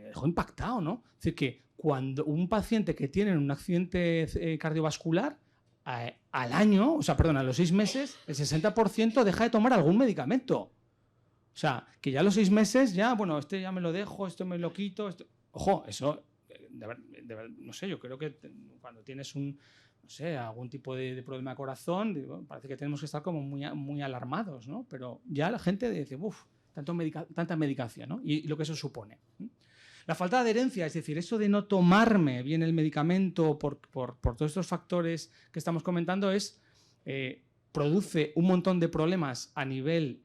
B: dejó impactado, ¿no? Es decir, que cuando un paciente que tiene un accidente cardiovascular, al año, o sea, perdón, a los 6 meses, el 60% deja de tomar algún medicamento. O sea, que ya a los 6 meses, ya, bueno, este ya me lo dejo, esto me lo quito. Ojo, eso, no sé, yo creo que cuando tienes no sé, algún tipo de problema de corazón, parece que tenemos que estar como muy alarmados, ¿no? Pero ya la gente dice, uff, tanta medicación, ¿no? Y lo que eso supone. La falta de adherencia, es decir, eso de no tomarme bien el medicamento por todos estos factores que estamos comentando, produce un montón de problemas a nivel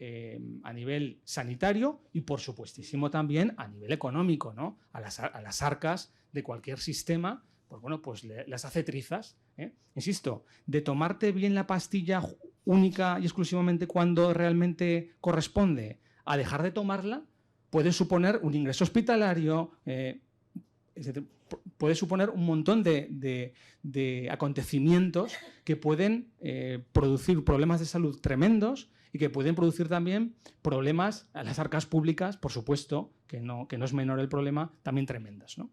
B: sanitario y, por supuestísimo, también a nivel económico, ¿no? A las arcas de cualquier sistema, pues bueno, pues las hace trizas, ¿eh? Insisto, de tomarte bien la pastilla única y exclusivamente cuando realmente corresponde a dejar de tomarla, puede suponer un ingreso hospitalario, puede suponer un montón de acontecimientos que pueden producir problemas de salud tremendos y que pueden producir también problemas a las arcas públicas, por supuesto, que no es menor el problema, también tremendas, ¿no?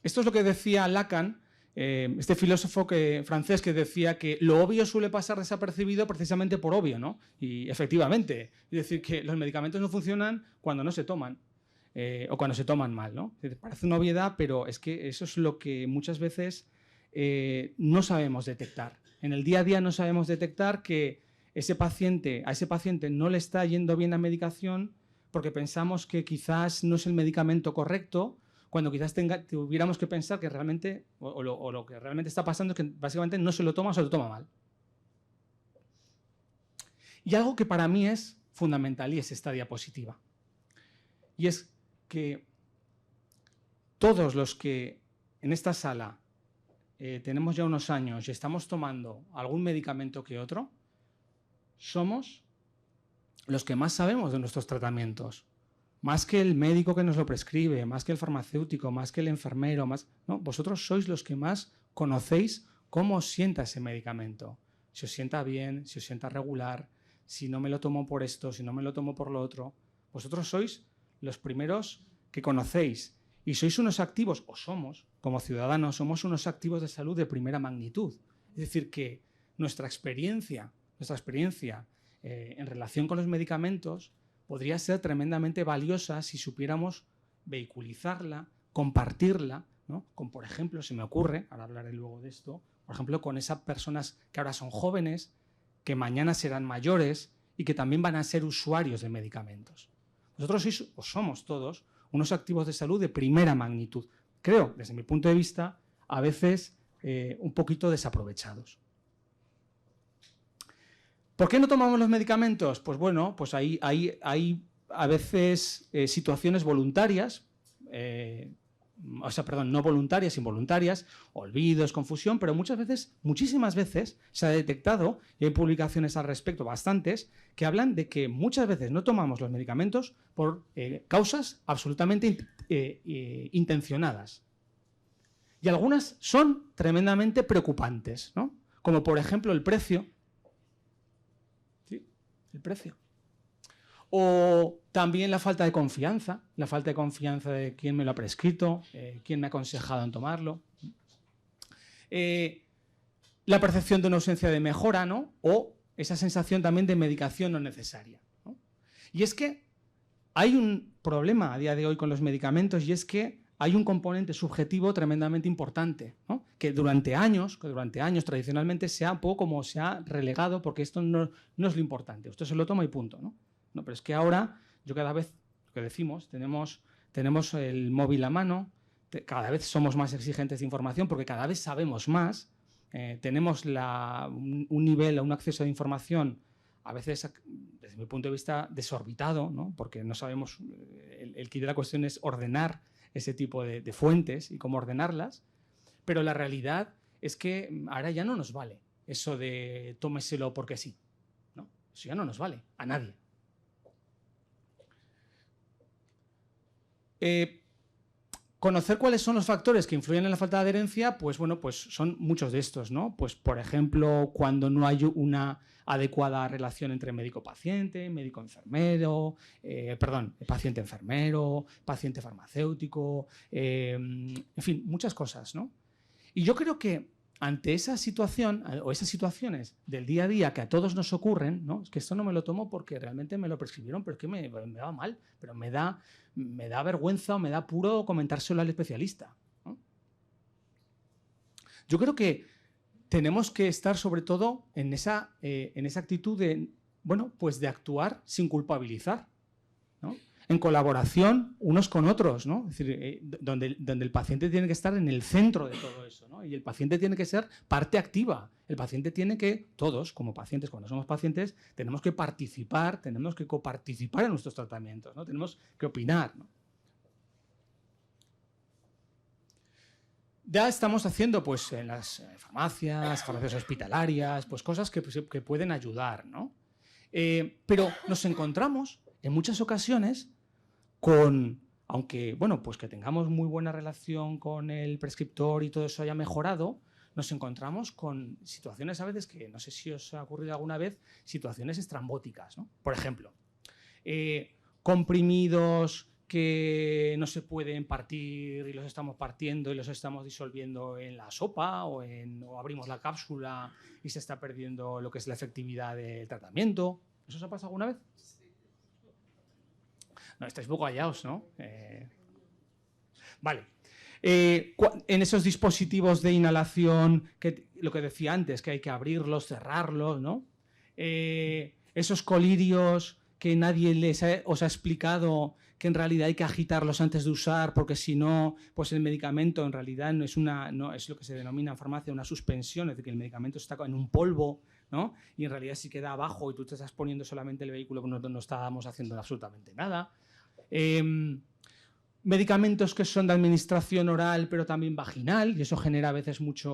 B: Esto es lo que decía Lacan, este filósofo francés, que decía que lo obvio suele pasar desapercibido precisamente por obvio, ¿no? Y efectivamente, es decir, que los medicamentos no funcionan cuando no se toman. O cuando se toman mal, ¿no? Parece una obviedad, pero es que eso es lo que muchas veces no sabemos detectar. En el día a día no sabemos detectar que a ese paciente no le está yendo bien la medicación porque pensamos que quizás no es el medicamento correcto, cuando quizás tuviéramos que pensar que realmente, o lo que realmente está pasando es que básicamente no se lo toma o se lo toma mal. Y algo que para mí es fundamental, y es esta diapositiva. Y es que todos los que en esta sala tenemos ya unos años y estamos tomando algún medicamento que otro, somos los que más sabemos de nuestros tratamientos. Más que el médico que nos lo prescribe, más que el farmacéutico, más que el enfermero, ¿no? Vosotros sois los que más conocéis cómo os sienta ese medicamento. Si os sienta bien, si os sienta regular, si no me lo tomo por esto, si no me lo tomo por lo otro. Vosotros sois los primeros que conocéis y sois unos activos, o somos, como ciudadanos, somos unos activos de salud de primera magnitud. Es decir, que nuestra experiencia en relación con los medicamentos podría ser tremendamente valiosa si supiéramos vehiculizarla, compartirla, ¿no? Con, por ejemplo, se me ocurre, ahora hablaré luego de esto, por ejemplo, con esas personas que ahora son jóvenes, que mañana serán mayores y que también van a ser usuarios de medicamentos. Vosotros sois, o somos todos, unos activos de salud de primera magnitud. Creo, desde mi punto de vista, a veces un poquito desaprovechados. ¿Por qué no tomamos los medicamentos? Pues bueno, pues hay a veces situaciones voluntarias, no voluntarias, involuntarias, olvidos, confusión, pero muchísimas veces se ha detectado, y hay publicaciones al respecto, bastantes, que hablan de que muchas veces no tomamos los medicamentos por causas absolutamente intencionadas. Y algunas son tremendamente preocupantes, ¿no? Como por ejemplo el precio. El precio. O también la falta de confianza de quién me lo ha prescrito, quién me ha aconsejado en tomarlo. La percepción de una ausencia de mejora, ¿no? O esa sensación también de medicación no necesaria, ¿no? Y es que hay un problema a día de hoy con los medicamentos y es que hay un componente subjetivo tremendamente importante, ¿no? Que durante años tradicionalmente se ha un poco como se ha relegado porque esto no es lo importante, usted se lo toma y punto, ¿no? No, pero es que ahora yo cada vez, lo que decimos, tenemos el móvil a mano, cada vez somos más exigentes de información porque cada vez sabemos más, tenemos un nivel, un acceso de información a veces, desde mi punto de vista, desorbitado, ¿no? Porque no sabemos, el kit de la cuestión es ordenar ese tipo de fuentes y cómo ordenarlas, pero la realidad es que ahora ya no nos vale eso de tómeselo porque sí, ¿no? Eso ya no nos vale a nadie. Conocer cuáles son los factores que influyen en la falta de adherencia, pues bueno, pues son muchos de estos, ¿no? Pues por ejemplo, cuando no hay una adecuada relación entre médico-paciente, médico-enfermero, paciente-enfermero, paciente farmacéutico, en fin, muchas cosas, ¿no? Y yo creo que ante esa situación o esas situaciones del día a día que a todos nos ocurren, ¿no? Es que esto no me lo tomo porque realmente me lo prescribieron, pero es que me va mal, pero me da vergüenza o me da apuro comentárselo al especialista, ¿no? Yo creo que tenemos que estar sobre todo en esa actitud de, bueno, pues de actuar sin culpabilizar, ¿no? En colaboración unos con otros, ¿no? Es decir, donde el paciente tiene que estar en el centro de todo eso, ¿no? Y el paciente tiene que ser parte activa. El paciente tiene que, todos como pacientes, cuando somos pacientes, tenemos que participar, tenemos que coparticipar en nuestros tratamientos, ¿no? Tenemos que opinar, ¿no? Ya estamos haciendo, pues, en las farmacias hospitalarias, pues cosas que pueden ayudar, ¿no? Pero nos encontramos en muchas ocasiones aunque, bueno, pues que tengamos muy buena relación con el prescriptor y todo eso haya mejorado, nos encontramos con situaciones a veces que, no sé si os ha ocurrido alguna vez, situaciones estrambóticas, ¿no? Por ejemplo, comprimidos que no se pueden partir y los estamos partiendo y los estamos disolviendo en la sopa o abrimos la cápsula y se está perdiendo lo que es la efectividad del tratamiento. ¿Eso os ha pasado alguna vez? No, estáis un poco callados, ¿no? Vale. En esos dispositivos de inhalación, lo que decía antes, que hay que abrirlos, cerrarlos, ¿no? Esos colirios que nadie os ha explicado que en realidad hay que agitarlos antes de usar porque si no, pues el medicamento en realidad no es lo que se denomina en farmacia una suspensión, es decir, que el medicamento está en un polvo, ¿no? Y en realidad si queda abajo y tú te estás poniendo solamente el vehículo, pues no estábamos haciendo absolutamente nada. Medicamentos que son de administración oral pero también vaginal y eso genera a veces mucha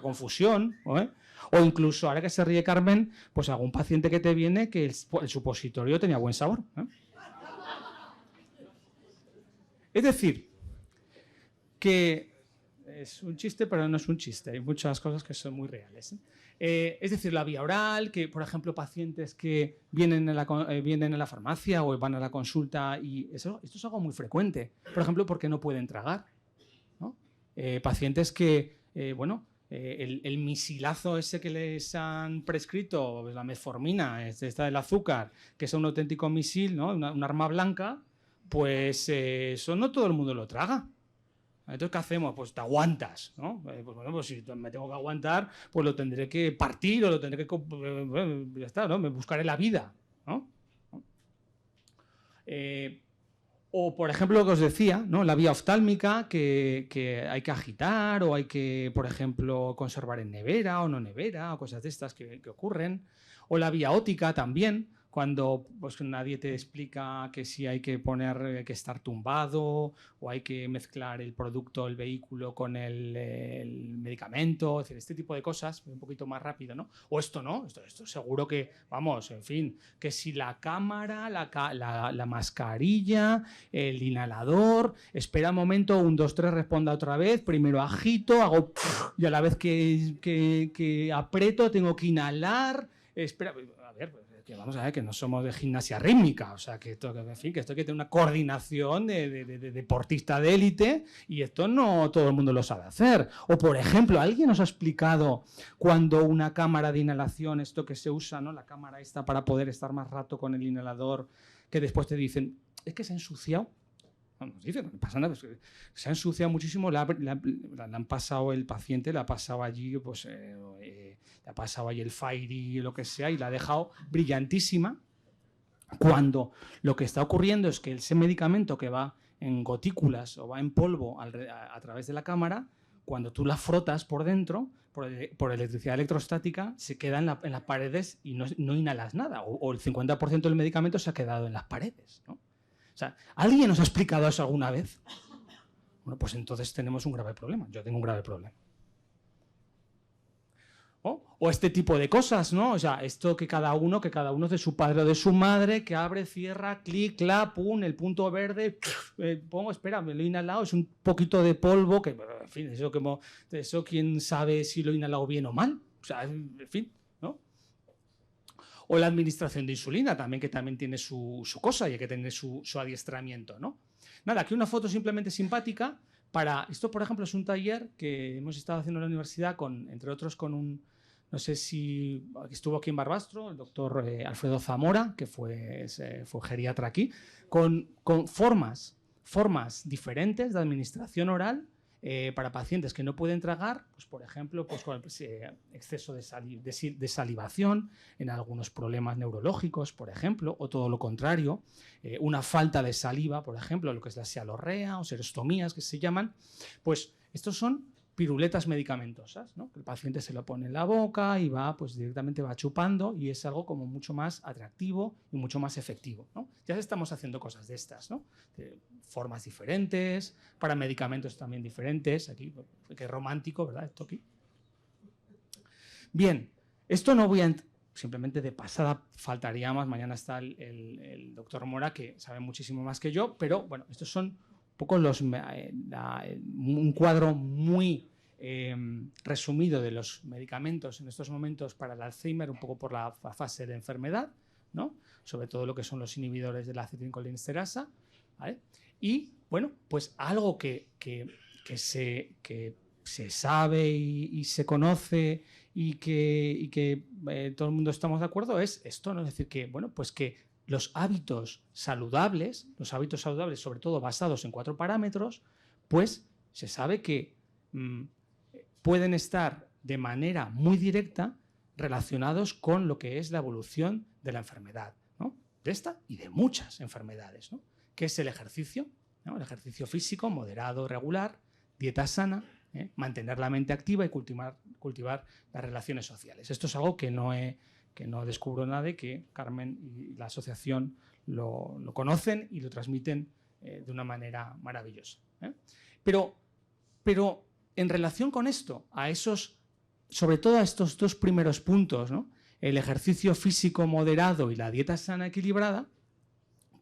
B: confusión, ¿eh? O incluso, ahora que se ríe Carmen, pues algún paciente que te viene que el supositorio tenía buen sabor, ¿eh? Es decir, que es un chiste pero no es un chiste, hay muchas cosas que son muy reales, ¿eh? Es decir, la vía oral, que por ejemplo pacientes que vienen a la farmacia o van a la consulta y esto es algo muy frecuente, por ejemplo, porque no pueden tragar, ¿no? Pacientes que, el misilazo ese que les han prescrito, la metformina, esta del azúcar, que es un auténtico misil, ¿no? Un arma blanca, pues eso no todo el mundo lo traga. Entonces, ¿qué hacemos? Pues te aguantas, ¿no? Pues bueno, pues si me tengo que aguantar, pues lo tendré que partir o lo tendré que... ya está, ¿no? Me buscaré la vida, ¿no? O, por ejemplo, lo que os decía, ¿no? La vía oftálmica que hay que agitar o hay que, por ejemplo, conservar en nevera o no nevera o cosas de estas que ocurren. O la vía óptica también, cuando pues, nadie te explica que si hay que que estar tumbado o hay que mezclar el producto, el vehículo con el medicamento, es decir, este tipo de cosas, un poquito más rápido, ¿no? O esto no, esto seguro que, vamos, en fin, que si la cámara, la mascarilla, el inhalador, espera un momento, 1, 2, 3, responda otra vez, primero agito, hago y a la vez que aprieto tengo que inhalar, espera, a ver, que vamos a ver que no somos de gimnasia rítmica, o sea, que esto hay que tener una coordinación de deportista de élite y esto no todo el mundo lo sabe hacer. O, por ejemplo, ¿alguien nos ha explicado cuando una cámara de inhalación, esto que se usa, ¿no? La cámara esta para poder estar más rato con el inhalador, que después te dicen, es que se ha ensuciado. No nos dicen, no pasa nada, se ha ensuciado muchísimo, le han pasado el paciente, le ha pasado allí, pues, le ha pasado allí el Fairy, lo que sea, y la ha dejado brillantísima, cuando lo que está ocurriendo es que ese medicamento que va en gotículas o va en polvo a través de la cámara, cuando tú la frotas por dentro, por electricidad electrostática, se queda en las paredes y no inhalas nada, o el 50% del medicamento se ha quedado en las paredes, ¿no? O sea, ¿alguien nos ha explicado eso alguna vez? Bueno, pues entonces tenemos un grave problema. Yo tengo un grave problema. O este tipo de cosas, ¿no? O sea, esto que cada uno de su padre o de su madre, que abre, cierra, clic, clap, pum, el punto verde, pongo, espera, me lo he inhalado, es un poquito de polvo, que, en fin, eso quién sabe si lo he inhalado bien o mal. O sea, en fin, ¿no? O la administración de insulina también, que también tiene su cosa y hay que tener su adiestramiento, ¿no? Nada, aquí una foto simplemente simpática para... Esto, por ejemplo, es un taller que hemos estado haciendo en la universidad, entre otros con un... No sé si estuvo aquí en Barbastro, el doctor Alfredo Zamora, que fue geriatra aquí, con formas diferentes de administración oral para pacientes que no pueden tragar, pues por ejemplo, pues con exceso de salivación, en algunos problemas neurológicos, por ejemplo, o todo lo contrario, una falta de saliva, por ejemplo, lo que es la sialorrea o serostomías que se llaman, pues estos son piruletas medicamentosas, ¿no? El paciente se lo pone en la boca y pues directamente va chupando, y es algo como mucho más atractivo y mucho más efectivo, ¿no? Ya estamos haciendo cosas de estas, ¿no? De formas diferentes, para medicamentos también diferentes. Aquí, qué romántico, ¿verdad? Esto aquí. Bien, esto no voy a... Simplemente de pasada faltaría más. Mañana está el doctor Mora, que sabe muchísimo más que yo, pero bueno, estos son poco un cuadro muy resumido de los medicamentos en estos momentos para el Alzheimer, un poco por la fase de enfermedad, ¿no? Sobre todo lo que son los inhibidores de la acetilcolinesterasa, ¿vale? Y bueno, pues algo que se sabe y se conoce y que todo el mundo estamos de acuerdo es esto, ¿no? Es decir, que bueno, pues que los hábitos saludables, sobre todo basados en 4 parámetros, pues se sabe que pueden estar de manera muy directa relacionados con lo que es la evolución de la enfermedad, ¿no? De esta y de muchas enfermedades, ¿no? Que es el ejercicio, ¿no? El ejercicio físico moderado, regular, dieta sana, mantener la mente activa y cultivar las relaciones sociales. Esto es algo que no descubro nada, que Carmen y la asociación lo conocen y lo transmiten de una manera maravillosa, ¿eh? Pero en relación con esto, sobre todo a estos 2 primeros puntos, ¿no? El ejercicio físico moderado y la dieta sana equilibrada,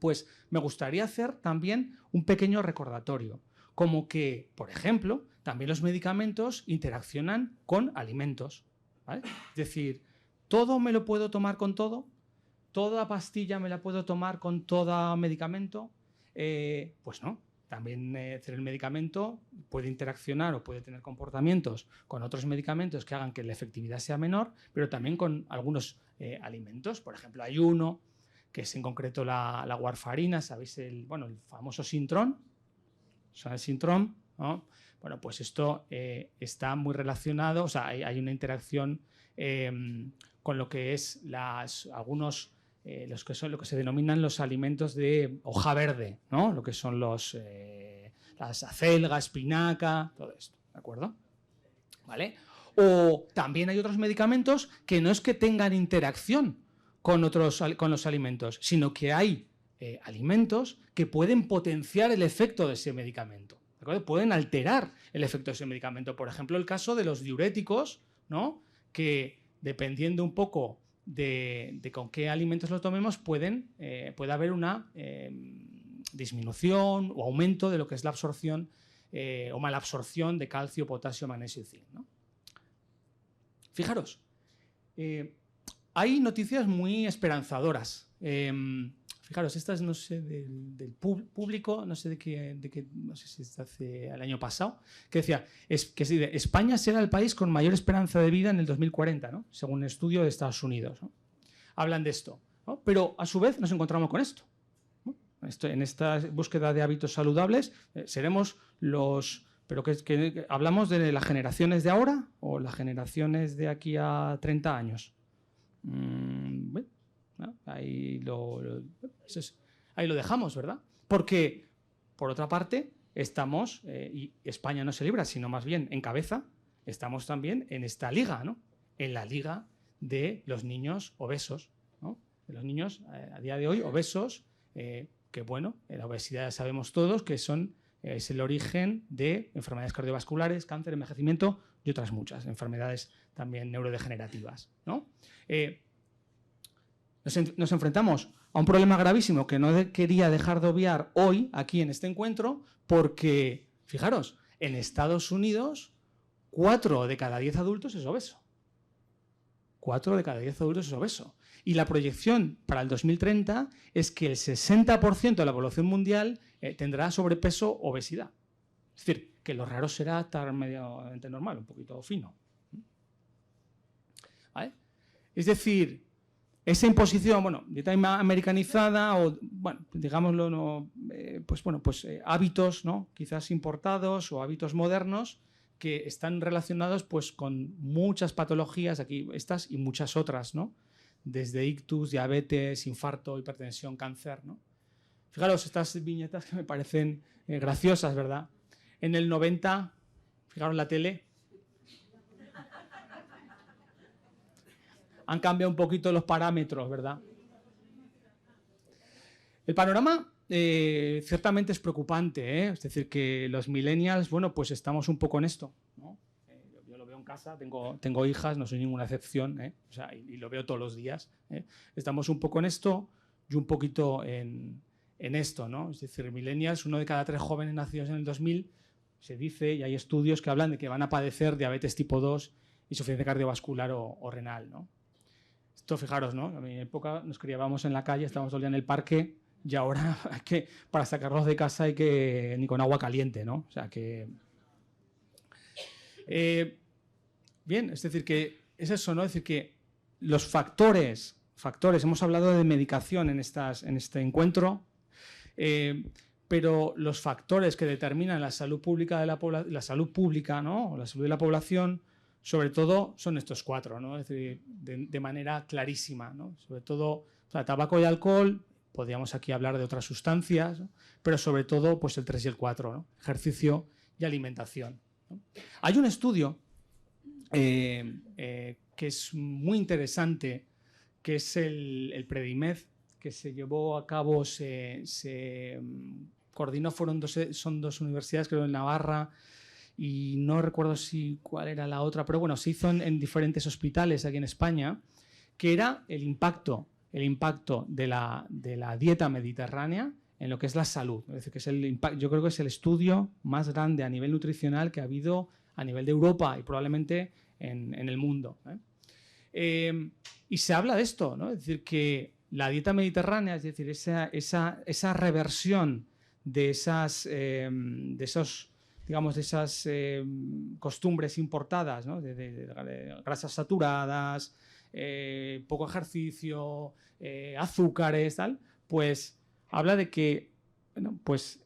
B: pues me gustaría hacer también un pequeño recordatorio, como que, por ejemplo, también los medicamentos interaccionan con alimentos, ¿vale? Es decir, ¿todo me lo puedo tomar con todo? ¿Toda pastilla me la puedo tomar con todo medicamento? Pues no. También el medicamento puede interaccionar o puede tener comportamientos con otros medicamentos que hagan que la efectividad sea menor, pero también con algunos alimentos. Por ejemplo, hay uno que es en concreto la warfarina, ¿sabéis? El famoso Sintrom. ¿Sabes el Sintrom? ¿No? Bueno, pues esto está muy relacionado, o sea, hay una interacción con lo que es lo que se denominan los alimentos de hoja verde, ¿no? Lo que son las acelga, espinaca, todo esto, ¿de acuerdo? ¿Vale? O también hay otros medicamentos que no es que tengan interacción con los alimentos, sino que hay alimentos que pueden potenciar el efecto de ese medicamento, ¿de acuerdo? Pueden alterar el efecto de ese medicamento. Por ejemplo, el caso de los diuréticos, ¿no? Que dependiendo un poco de con qué alimentos lo tomemos, puede haber una disminución o aumento de lo que es la absorción o malabsorción de calcio, potasio, magnesio y zinc, ¿no? Fijaros, hay noticias muy esperanzadoras. Fijaros, estas no sé del público, no sé no sé si es hace el año pasado, que decía que España será el país con mayor esperanza de vida en el 2040, ¿no? Según un estudio de Estados Unidos, ¿no? Hablan de esto, ¿no? Pero a su vez nos encontramos con esto. En esta búsqueda de hábitos saludables seremos los... ¿Pero que hablamos de las generaciones de ahora o las generaciones de aquí a 30 años? Bueno, ¿no? Ahí lo dejamos, ¿verdad? Porque, por otra parte, estamos, y España no se libra, sino más bien encabeza, estamos también en esta liga, ¿no? En la liga de los niños obesos, ¿no? De los niños, a día de hoy, obesos, que bueno, la obesidad ya sabemos todos que es el origen de enfermedades cardiovasculares, cáncer, envejecimiento y otras muchas enfermedades también neurodegenerativas, ¿no? Nos enfrentamos a un problema gravísimo que no quería dejar de obviar hoy aquí en este encuentro porque, fijaros, en Estados Unidos 4 de cada 10 adultos es obeso. 4 de cada 10 adultos es obeso. Y la proyección para el 2030 es que el 60% de la población mundial tendrá sobrepeso o obesidad. Es decir, que lo raro será estar mediamente normal, un poquito fino. ¿Vale? Es decir, esa imposición, bueno, dieta americanizada o, bueno, digámoslo, no, hábitos, ¿no? Quizás importados o hábitos modernos que están relacionados pues con muchas patologías, aquí estas y muchas otras, ¿no? Desde ictus, diabetes, infarto, hipertensión, cáncer, ¿no? Fijaros, estas viñetas que me parecen graciosas, ¿verdad? En el 90, fijaros la tele, han cambiado un poquito los parámetros, ¿verdad? El panorama ciertamente es preocupante, ¿eh? Es decir, que los millennials, bueno, pues estamos un poco en esto, ¿no? Yo lo veo en casa, tengo hijas, no soy ninguna excepción, ¿eh? O sea, y lo veo todos los días, ¿eh? Estamos un poco en esto y un poquito en esto, ¿no? Es decir, millennials, 1 de cada 3 jóvenes nacidos en el 2000, se dice, y hay estudios que hablan de que van a padecer diabetes tipo 2, insuficiencia cardiovascular o renal, ¿no? Esto, fijaros, ¿no? A mi época nos criábamos en la calle, estábamos todo el día en el parque y ahora para sacarlos de casa hay que ni con agua caliente, ¿no? O sea que... bien, es decir, que es eso, ¿no? Es decir, que los factores, hemos hablado de medicación en este encuentro, pero los factores que determinan la salud pública la salud pública, ¿no? O la salud de la población, sobre todo son estos 4, ¿no? Es decir, de manera clarísima, ¿no? Sobre todo, o sea, tabaco y alcohol, podríamos aquí hablar de otras sustancias, ¿no? Pero sobre todo pues el 3 y el 4, ¿no? Ejercicio y alimentación, ¿no? Hay un estudio que es muy interesante, que es el Predimed, que se llevó a cabo, se coordinó, son 2 universidades, creo, en Navarra, y no recuerdo cuál era la otra, pero bueno, se hizo en diferentes hospitales aquí en España, que era el impacto de la dieta mediterránea en lo que es la salud. Es decir, que yo creo que es el estudio más grande a nivel nutricional que ha habido a nivel de Europa y probablemente en el mundo, ¿eh? Y se habla de esto, ¿no? Es decir, que la dieta mediterránea, es decir, esa reversión de esas costumbres importadas, ¿no? de grasas saturadas, poco ejercicio, azúcares, tal, pues habla de que, bueno, pues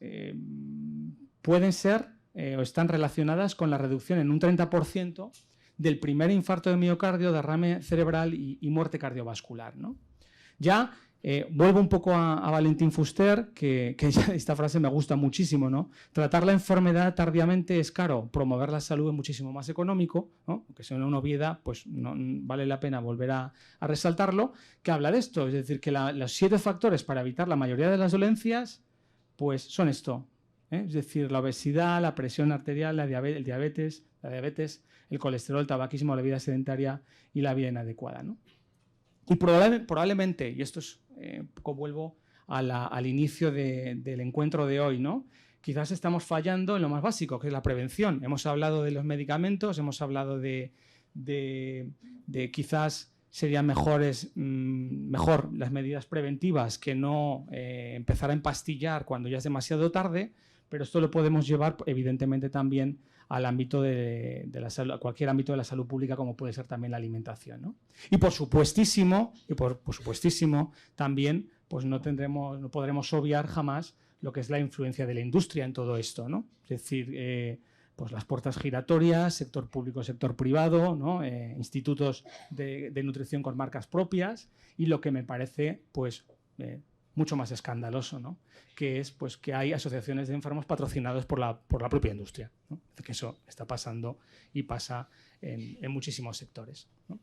B: pueden ser o están relacionadas con la reducción en un 30% del primer infarto de miocardio, derrame cerebral y muerte cardiovascular, ¿no? Ya vuelvo un poco a Valentín Fuster, que esta frase me gusta muchísimo, ¿no? Tratar la enfermedad tardíamente es caro, promover la salud es muchísimo más económico, ¿no? Aunque sea una obviedad, pues no vale la pena volver a resaltarlo, que habla de esto, es decir, que los 7 factores para evitar la mayoría de las dolencias, pues son esto, ¿eh? Es decir, la obesidad, la presión arterial, la diabetes, el colesterol, el tabaquismo, la vida sedentaria y la vida inadecuada, ¿no? Y probablemente, y esto es un poco vuelvo al inicio del encuentro de hoy, ¿no? Quizás estamos fallando en lo más básico, que es la prevención. Hemos hablado de los medicamentos, hemos hablado de quizás serían mejor las medidas preventivas que no empezar a empastillar cuando ya es demasiado tarde, pero esto lo podemos llevar evidentemente también al ámbito de la salud, a cualquier ámbito de la salud pública, como puede ser también la alimentación, ¿no? Y por supuestísimo también pues no podremos obviar jamás lo que es la influencia de la industria en todo esto, ¿no? Es decir, pues las puertas giratorias, sector público, sector privado, ¿no? Institutos de nutrición con marcas propias y lo que me parece pues mucho más escandaloso, ¿no? Que es pues que hay asociaciones de enfermos patrocinados por la propia industria, ¿no? Que eso está pasando y pasa en muchísimos sectores, ¿no?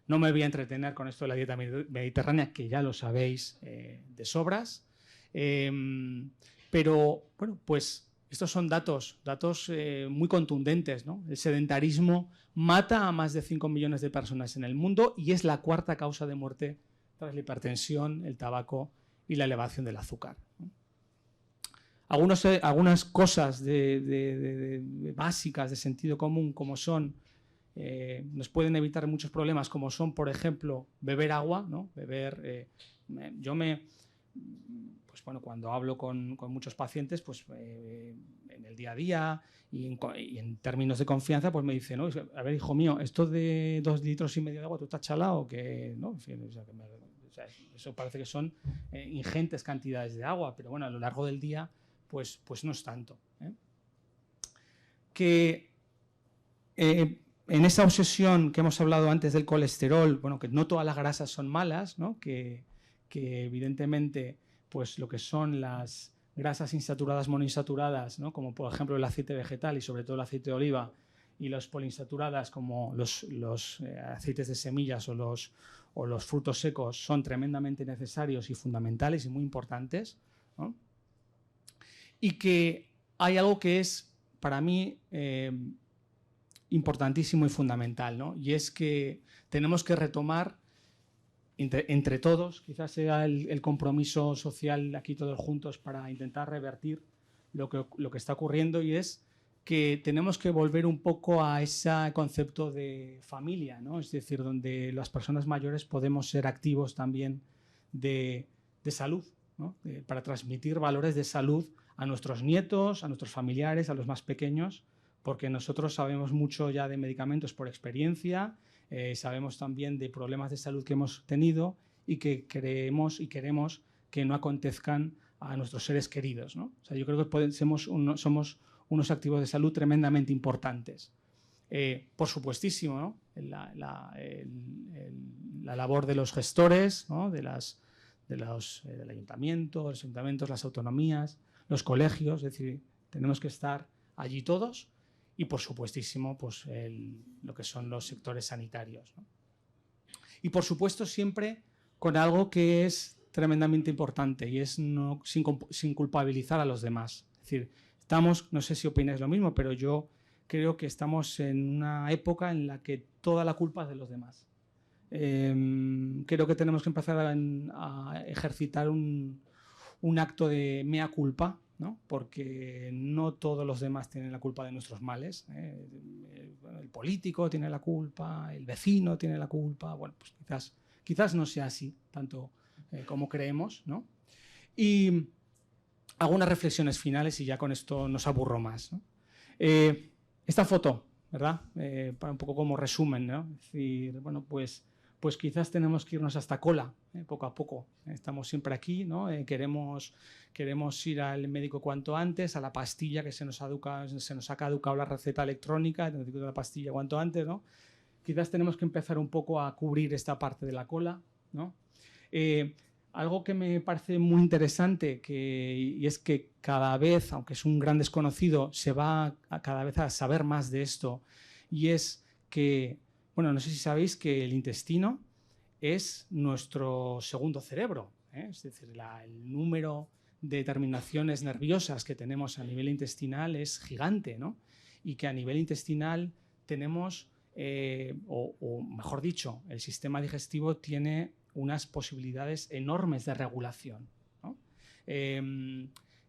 B: No me voy a entretener con esto de la dieta mediterránea, que ya lo sabéis de sobras, pero bueno, pues estos son datos muy contundentes, ¿no? El sedentarismo mata a más de 5 millones de personas en el mundo y es la cuarta causa de muerte tras la hipertensión, el tabaco y la elevación del azúcar, ¿no? Algunas cosas básicas de sentido común, como son, nos pueden evitar muchos problemas, como son, por ejemplo, beber agua, ¿no? Pues bueno, cuando hablo con muchos pacientes, pues en el día a día y en términos de confianza, pues me dicen, ¿no? A ver, hijo mío, esto de 2,5 litros de agua, ¿tú estás chalado? Que, ¿no? En fin, eso parece que son ingentes cantidades de agua, pero bueno, a lo largo del día, pues no es tanto, ¿eh? Que en esa obsesión que hemos hablado antes del colesterol, bueno, que no todas las grasas son malas, ¿no? Que evidentemente pues lo que son las grasas insaturadas, monoinsaturadas, ¿no? Como por ejemplo el aceite vegetal y sobre todo el aceite de oliva, y las poliinsaturadas como los aceites de semillas o los frutos secos son tremendamente necesarios y fundamentales y muy importantes, ¿no? Y que hay algo que es para mí importantísimo y fundamental, ¿no? Y es que tenemos que retomar entre todos, quizás sea el compromiso social aquí todos juntos para intentar revertir lo que está ocurriendo, y es que tenemos que volver un poco a ese concepto de familia, ¿no? Es decir, donde las personas mayores podemos ser activos también de salud, ¿no? Para transmitir valores de salud a nuestros nietos, a nuestros familiares, a los más pequeños, porque nosotros sabemos mucho ya de medicamentos por experiencia, sabemos también de problemas de salud que hemos tenido y que creemos y queremos que no acontezcan a nuestros seres queridos, ¿no? O sea, yo creo que somos unos activos de salud tremendamente importantes. Por supuestísimo, ¿no? La labor de los gestores, ¿no? del ayuntamiento, los ayuntamientos, las autonomías, los colegios, es decir, tenemos que estar allí todos. Y, por supuestísimo, pues lo que son los sectores sanitarios, ¿no? Y, por supuesto, siempre con algo que es tremendamente importante y es sin culpabilizar a los demás. Es decir, no sé si opináis lo mismo, pero yo creo que estamos en una época en la que toda la culpa es de los demás. Creo que tenemos que empezar a ejercitar un acto de mea culpa, ¿no? Porque no todos los demás tienen la culpa de nuestros males, ¿eh? El político tiene la culpa, el vecino tiene la culpa. Bueno, pues quizás no sea así tanto como creemos, ¿no? Y algunas reflexiones finales y ya con esto nos aburro más, ¿no? Esta foto, ¿verdad? Para un poco como resumen, ¿no? Es decir, bueno, pues quizás tenemos que irnos hasta cola, poco a poco. Estamos siempre aquí, ¿no? Queremos ir al médico cuanto antes, a la pastilla que se nos ha caducado la receta electrónica, necesito la pastilla cuanto antes, ¿no? Quizás tenemos que empezar un poco a cubrir esta parte de la cola, ¿no? Algo que me parece muy interesante y es que cada vez, aunque es un gran desconocido, se va cada vez a saber más de esto, y es que, bueno, no sé si sabéis que el intestino es nuestro segundo cerebro, ¿eh? Es decir, el número de terminaciones nerviosas que tenemos a nivel intestinal es gigante, ¿no? Y que a nivel intestinal tenemos, o mejor dicho, el sistema digestivo tiene unas posibilidades enormes de regulación, ¿no?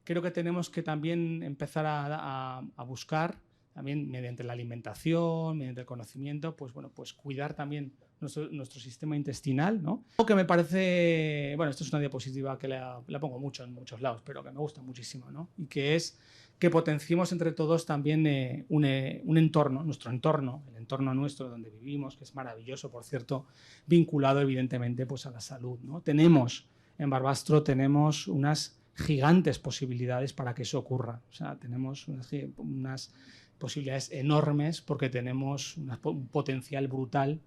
B: Creo que tenemos que también empezar a buscar, también mediante la alimentación, mediante el conocimiento, pues bueno, pues cuidar también nuestro sistema intestinal, ¿no? Algo que me parece, bueno, esto es una diapositiva que la pongo mucho en muchos lados, pero que me gusta muchísimo, ¿no? Y que es que potenciemos entre todos también un entorno, nuestro entorno, el entorno nuestro donde vivimos, que es maravilloso, por cierto, vinculado evidentemente pues a la salud, ¿no? Tenemos en Barbastro tenemos unas gigantes posibilidades para que eso ocurra. O sea, tenemos unas posibilidades enormes porque tenemos un potencial brutal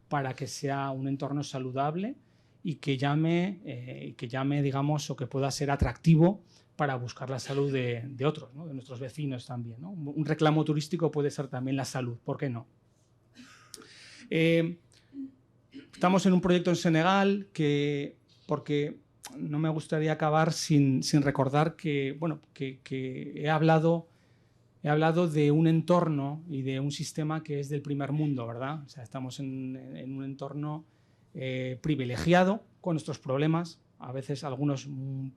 B: para que sea un entorno saludable y que llame, digamos, o que pueda ser atractivo para buscar la salud de otros, ¿no? De nuestros vecinos también, ¿no? Un reclamo turístico puede ser también la salud, ¿por qué no? Estamos en un proyecto en Senegal porque no me gustaría acabar sin recordar que, bueno, que he hablado de un entorno y de un sistema que es del primer mundo, ¿verdad? O sea, estamos en un entorno privilegiado con nuestros problemas, a veces algunos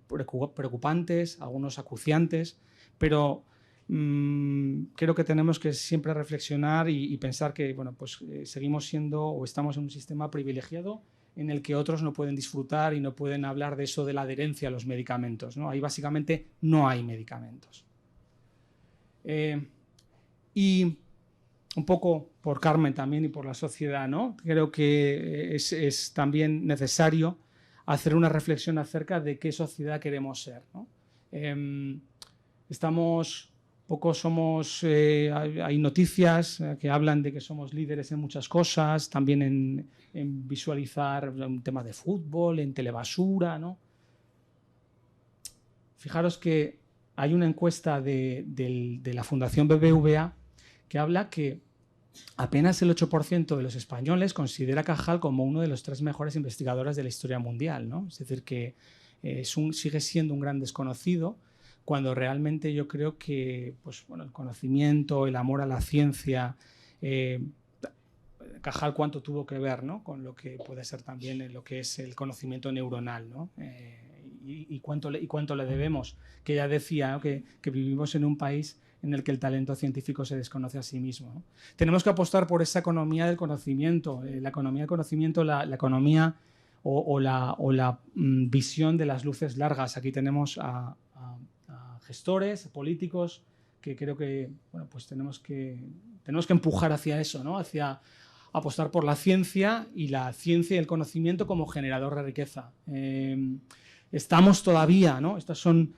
B: preocupantes, algunos acuciantes, pero creo que tenemos que siempre reflexionar y pensar que, bueno, pues seguimos siendo o estamos en un sistema privilegiado en el que otros no pueden disfrutar y no pueden hablar de eso de la adherencia a los medicamentos, ¿no? Ahí básicamente no hay medicamentos. Y un poco por Carmen también y por la sociedad, ¿no? Creo que es también necesario hacer una reflexión acerca de qué sociedad queremos ser, ¿no? Hay noticias que hablan de que somos líderes en muchas cosas, también en visualizar un tema de fútbol, en telebasura, ¿no? Fijaros que hay una encuesta de la Fundación BBVA que habla que apenas el 8% de los españoles considera a Cajal como uno de los 3 mejores investigadores de la historia mundial, ¿no? Es decir, que sigue siendo un gran desconocido, cuando realmente yo creo que, pues, bueno, el conocimiento, el amor a la ciencia, Cajal cuánto tuvo que ver, ¿no? Con lo que puede ser también lo que es el conocimiento neuronal, ¿no? Y cuánto le debemos, que ya decía, ¿no? que vivimos en un país en el que el talento científico se desconoce a sí mismo, ¿no? Tenemos que apostar por esa economía del conocimiento, la economía del conocimiento, la economía o la visión de las luces largas. Aquí tenemos a gestores, políticos, que creo que, bueno, pues tenemos que empujar hacia eso, ¿no? Hacia apostar por la ciencia y el conocimiento como generador de riqueza. Estamos todavía, ¿no? Estas son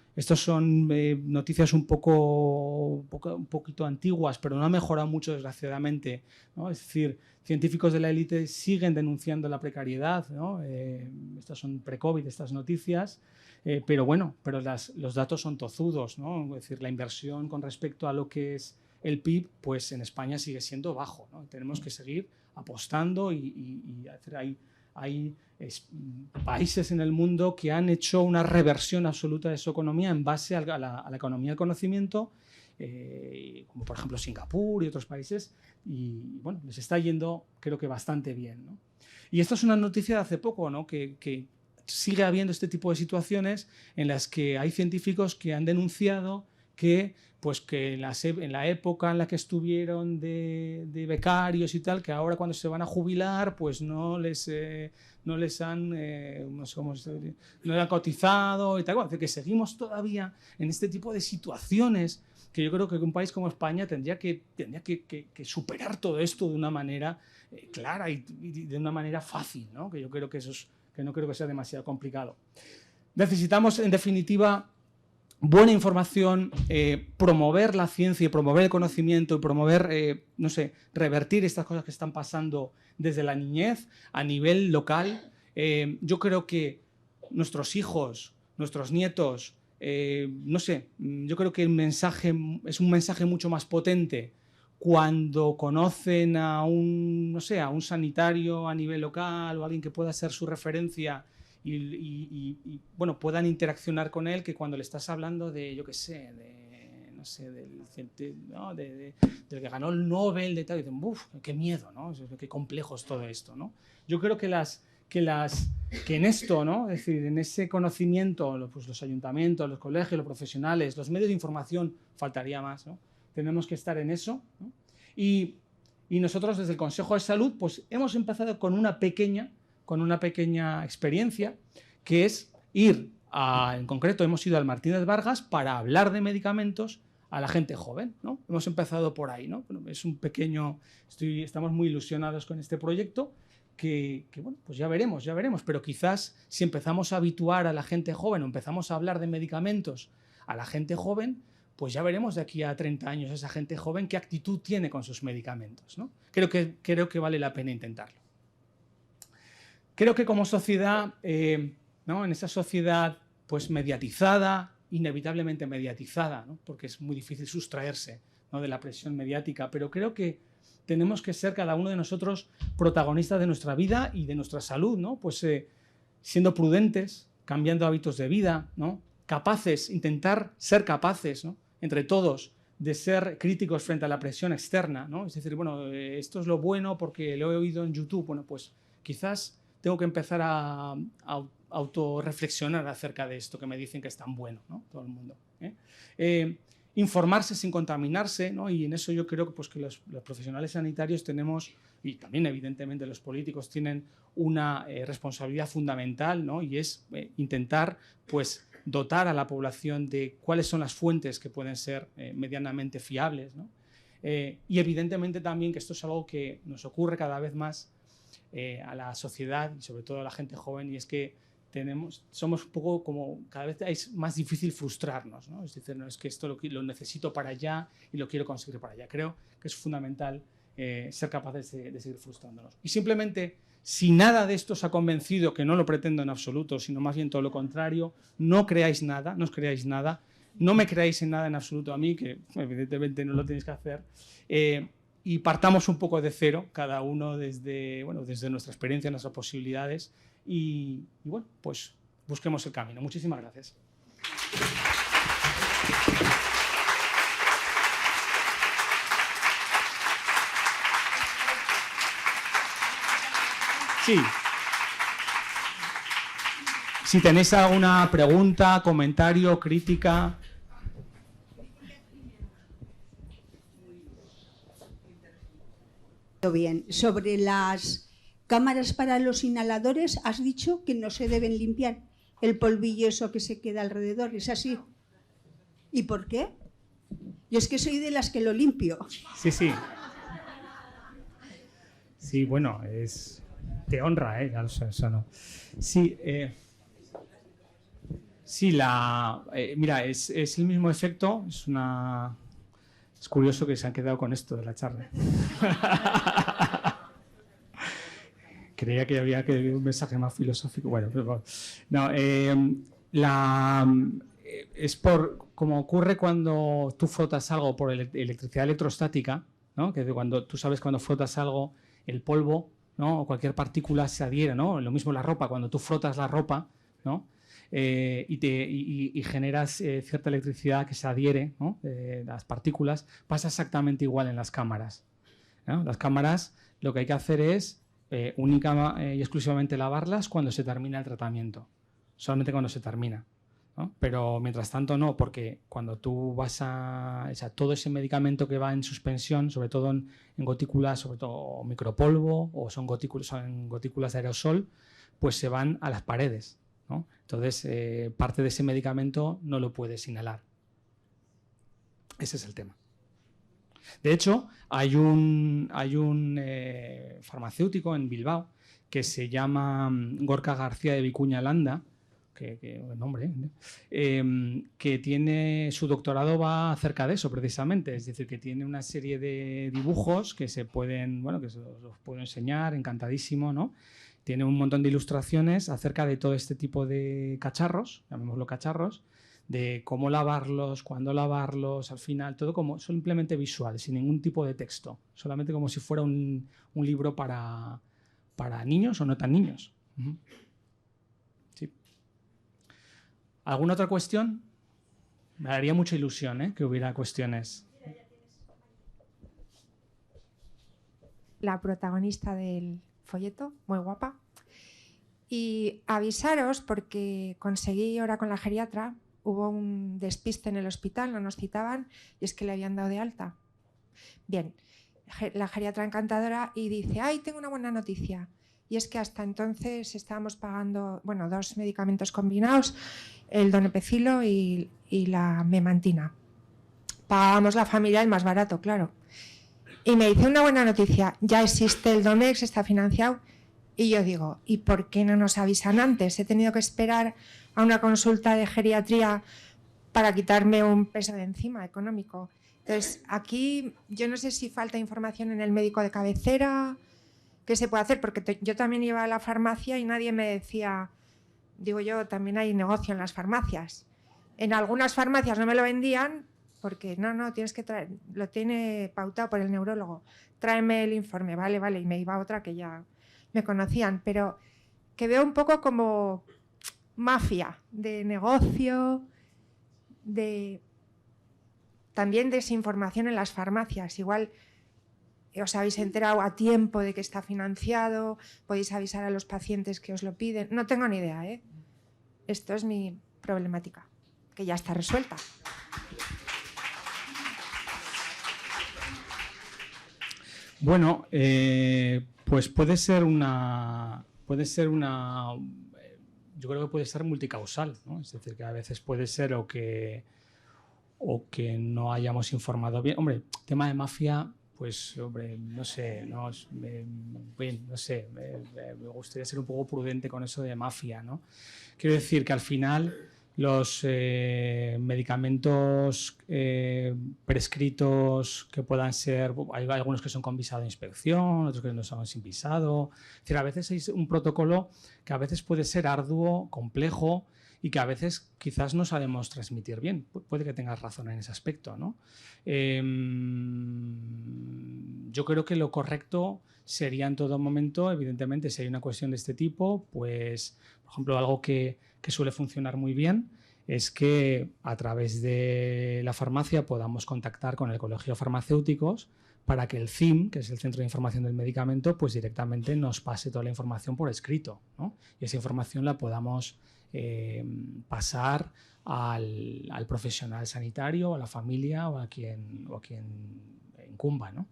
B: noticias un poquito antiguas, pero no ha mejorado mucho, desgraciadamente, ¿no? Es decir, científicos de la élite siguen denunciando la precariedad, ¿no? Estas son pre-COVID, estas noticias, pero bueno, los datos son tozudos, ¿no? Es decir, la inversión con respecto a lo que es el PIB, pues en España sigue siendo bajo, ¿no? Tenemos que seguir apostando y hacer ahí. Hay países en el mundo que han hecho una reversión absoluta de su economía en base a la economía del conocimiento, como por ejemplo Singapur y otros países, y bueno, les está yendo, creo que bastante bien, ¿no? Y esto es una noticia de hace poco, ¿no? Que sigue habiendo este tipo de situaciones en las que hay científicos que han denunciado que en la época en la que estuvieron de becarios y tal, que ahora cuando se van a jubilar, pues no les han cotizado y tal. Bueno, que seguimos todavía en este tipo de situaciones que yo creo que un país como España tendría que superar todo esto de una manera clara y de una manera fácil, ¿no? Que yo creo que que no creo que sea demasiado complicado. Necesitamos, en definitiva, buena información, promover la ciencia y promover el conocimiento y promover, revertir estas cosas que están pasando desde la niñez a nivel local. Yo creo que nuestros hijos, nuestros nietos, yo creo que el mensaje es un mensaje mucho más potente cuando conocen a un sanitario a nivel local o alguien que pueda ser su referencia y bueno, puedan interaccionar con él, que cuando le estás hablando de, yo qué sé, del que ganó el Nobel, de tal, y dicen, uff, qué miedo, ¿no? Qué complejo es todo esto, ¿no? Yo creo que en esto, ¿no? Es decir, en ese conocimiento, pues los ayuntamientos, los colegios, los profesionales, los medios de información, faltaría más, ¿no? Tenemos que estar en eso, ¿no? Y nosotros desde el Consejo de Salud, pues hemos empezado con una pequeña experiencia, que es en concreto hemos ido al Martínez Vargas para hablar de medicamentos a la gente joven, ¿no? Hemos empezado por ahí, ¿no? Bueno, es un pequeño, estamos muy ilusionados con este proyecto bueno, pues ya veremos, pero quizás si empezamos a habituar a la gente joven o empezamos a hablar de medicamentos a la gente joven, pues ya veremos de aquí a 30 años esa gente joven qué actitud tiene con sus medicamentos, ¿no? Creo que vale la pena intentarlo. Creo que como sociedad, ¿no? En esa sociedad pues mediatizada, inevitablemente mediatizada, ¿no? Porque es muy difícil sustraerse, ¿no? De la presión mediática, pero creo que tenemos que ser cada uno de nosotros protagonistas de nuestra vida y de nuestra salud, ¿no? Pues siendo prudentes, cambiando hábitos de vida, ¿no? Capaces, intentar ser capaces, ¿no? Entre todos, de ser críticos frente a la presión externa, ¿no? Es decir, bueno, esto es lo bueno porque lo he oído en YouTube, bueno, pues quizás tengo que empezar a autorreflexionar acerca de esto que me dicen que es tan bueno, ¿no? Todo el mundo, informarse sin contaminarse, ¿no? Y en eso yo creo que, pues, que los profesionales sanitarios tenemos, y también evidentemente los políticos tienen una responsabilidad fundamental, ¿no? Y es intentar pues, dotar a la población de cuáles son las fuentes que pueden ser medianamente fiables, ¿no? Y evidentemente también que esto es algo que nos ocurre cada vez más a la sociedad y sobre todo a la gente joven, y es que somos un poco como, cada vez es más difícil frustrarnos, ¿no? Es decir, no es que esto lo necesito para allá y lo quiero conseguir para allá. Creo que es fundamental ser capaces de seguir frustrándonos. Y simplemente, si nada de esto os ha convencido, que no lo pretendo en absoluto, sino más bien todo lo contrario, no creáis nada, no os creáis nada, no me creáis en nada en absoluto a mí, que evidentemente no lo tenéis que hacer, y partamos un poco de cero, cada uno desde nuestra experiencia, nuestras posibilidades, y bueno, pues busquemos el camino. Muchísimas gracias. Sí. Si tenéis alguna pregunta, comentario, crítica.
C: Bien, sobre las cámaras para los inhaladores, has dicho que no se deben limpiar el polvillo eso que se queda alrededor, ¿es así? ¿Y por qué? Yo es que soy de las que lo limpio.
B: Sí, sí. Sí, bueno, te honra, ya lo sé, eso no. Sí, sí, mira, es el mismo efecto, es curioso que se han quedado con esto de la charla. Creía que había un mensaje más filosófico. Bueno, pero no. Es como ocurre cuando tú frotas algo por electricidad electrostática, ¿no? Que cuando tú sabes cuando frotas algo, el polvo, ¿no? O cualquier partícula se adhiere, ¿no? Lo mismo la ropa, cuando tú frotas la ropa, ¿no? Y generas cierta electricidad que se adhiere, ¿no? Las partículas, pasa exactamente igual en las cámaras, ¿no? Las cámaras lo que hay que hacer es única y exclusivamente lavarlas cuando se termina el tratamiento, solamente cuando se termina, ¿no? Pero mientras tanto no, porque cuando tú vas o sea, todo ese medicamento que va en suspensión, sobre todo en gotículas, sobre todo micropolvo o son gotículas de aerosol, pues se van a las paredes, ¿no? Entonces, parte de ese medicamento no lo puedes inhalar. Ese es el tema. De hecho, hay un farmacéutico en Bilbao que se llama Gorka García de Vicuña Landa, nombre, que tiene su doctorado va acerca de eso precisamente, es decir, que tiene una serie de dibujos que se pueden, bueno, que los puedo enseñar, encantadísimo, ¿no? Tiene un montón de ilustraciones acerca de todo este tipo de cacharros, llamémoslo cacharros, de cómo lavarlos, cuándo lavarlos, al final, todo como simplemente visual, sin ningún tipo de texto, solamente como si fuera un libro para niños o no tan niños. Sí. ¿Alguna otra cuestión? Me daría mucha ilusión, que hubiera cuestiones.
D: La protagonista del folleto, muy guapa. Y avisaros porque conseguí ahora con la geriatra, hubo un despiste en el hospital, no nos citaban y es que le habían dado de alta. Bien, la geriatra encantadora y dice, ¡ay, tengo una buena noticia! Y es que hasta entonces estábamos pagando, bueno, 2 medicamentos combinados, el donepezilo y la memantina. Pagábamos la familia el más barato, claro. Y me dice una buena noticia, ya existe el Domex, está financiado Y yo digo, ¿y por qué no nos avisan antes? He tenido que esperar a una consulta de geriatría para quitarme un peso de encima económico. Entonces, aquí yo no sé si falta información en el médico de cabecera, qué se puede hacer, porque yo también iba a la farmacia y nadie me decía, digo yo, también hay negocio en las farmacias. En algunas farmacias no me lo vendían porque no, tienes que traer, lo tiene pautado por el neurólogo. Tráeme el informe, vale, y me iba a otra que ya me conocían, pero que veo un poco como mafia de negocio, también desinformación en las farmacias. Igual os habéis enterado a tiempo de que está financiado, podéis avisar a los pacientes que os lo piden. No tengo ni idea, ¿eh? Esto es mi problemática, que ya está resuelta.
B: Bueno, pues puede ser una, yo creo que puede ser multicausal, ¿no? Es decir, que a veces puede ser o que no hayamos informado bien. Hombre, tema de mafia, pues, hombre, no sé, me gustaría ser un poco prudente con eso de mafia, ¿no? Quiero decir que al final los medicamentos prescritos que puedan ser, hay algunos que son con visado de inspección, otros que no son sin visado. Es decir, a veces hay un protocolo que a veces puede ser arduo, complejo y que a veces quizás no sabemos transmitir bien. Puede que tengas razón en ese aspecto, ¿no? Yo creo que lo correcto sería en todo momento, evidentemente, si hay una cuestión de este tipo, pues, por ejemplo, algo que suele funcionar muy bien es que a través de la farmacia podamos contactar con el Colegio de Farmacéuticos para que el CIM, que es el Centro de Información del Medicamento, pues directamente nos pase toda la información por escrito, ¿no? Y esa información la podamos pasar al profesional sanitario, a la familia o a quien incumba, ¿no?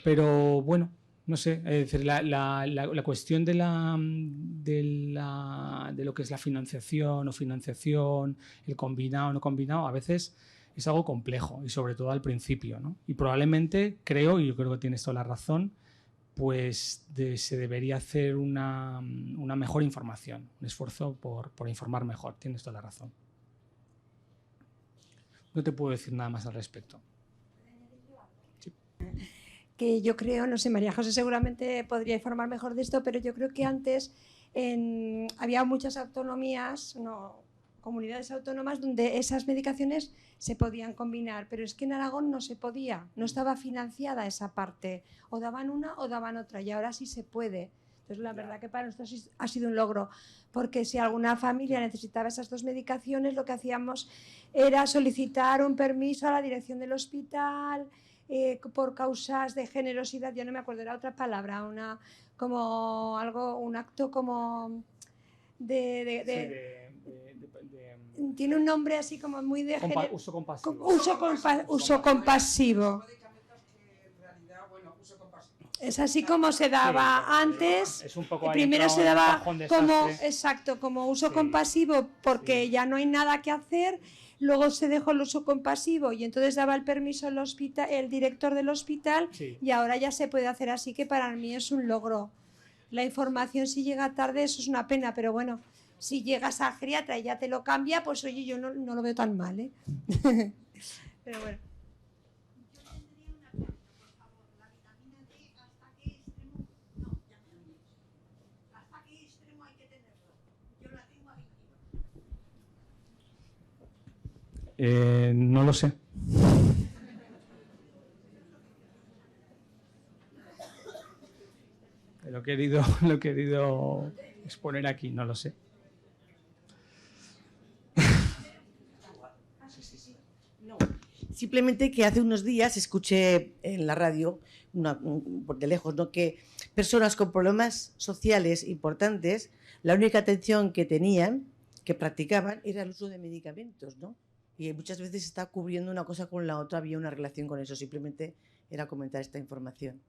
B: Pero bueno, no sé, es decir, la cuestión de lo que es la financiación, el combinado o no combinado, a veces es algo complejo y sobre todo al principio, ¿no? Y probablemente creo, y yo creo que tienes toda la razón, pues se debería hacer una mejor información, un esfuerzo por informar mejor. Tienes toda la razón. No te puedo decir nada más al respecto. Sí.
A: Que yo creo, no sé, María José seguramente podría informar mejor de esto, pero yo creo que antes había muchas autonomías, comunidades autónomas donde esas medicaciones se podían combinar, pero es que en Aragón no se podía, no estaba financiada esa parte, o daban una o daban otra, y ahora sí se puede. Entonces la verdad que para nosotros ha sido un logro, porque si alguna familia necesitaba esas dos medicaciones, lo que hacíamos era solicitar un permiso a la dirección del hospital, por causas de generosidad, yo no me acuerdo, era otra palabra, un acto como tiene un nombre así como muy de
B: uso compasivo.
A: Uso compasivo. Es así como se daba antes.
B: Es un poco
A: primero se daba como uso
B: Sí.
A: compasivo porque ya no hay nada que hacer. Luego se dejó el uso compasivo y entonces daba el permiso el director del hospital,
B: Sí.
A: y ahora ya se puede hacer así, que para mí es un logro. La información, si llega tarde, eso es una pena, pero bueno, si llegas al geriatra y ya te lo cambia, pues oye, yo no lo veo tan mal, ¿eh? Pero bueno.
E: Yo tendría una pregunta, por favor. La vitamina D, ¿hasta qué extremo? No, ya me oyes. ¿Hasta qué extremo hay que tenerlo? Yo la tengo adictiva.
B: No lo sé. Lo he querido exponer aquí, no lo sé.
F: No, simplemente que hace unos días escuché en la radio, por de lejos, ¿no?, que personas con problemas sociales importantes, la única atención que tenían, que practicaban, era el uso de medicamentos, ¿no? Y muchas veces se está cubriendo una cosa con la otra, había una relación con eso, simplemente era comentar esta información.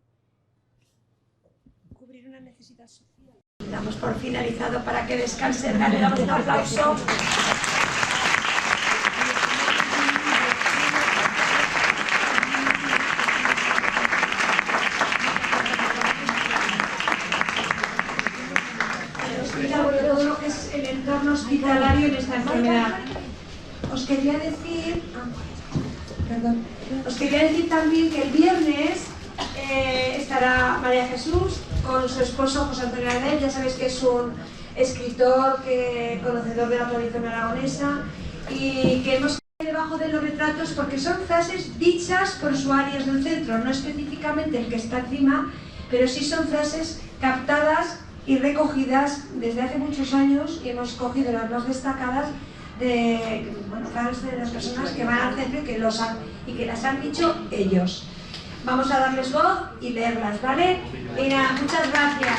A: Cubrir una necesidad social. Damos por finalizado para que descanse. Le damos un aplauso. hospitalario en esta enfermedad. Os quería decir también que el viernes estará María Jesús con su esposo José Antonio Ardel. Ya sabéis que es un escritor conocedor de la tradición aragonesa y que hemos debajo de los retratos porque son frases dichas por usuarios del centro, no específicamente el que está encima, pero sí son frases captadas y recogidas desde hace muchos años y hemos cogido las más destacadas de frases de las personas que van al centro y que las han dicho ellos. Vamos a darles voz y leerlas, ¿vale? Mira, muchas gracias.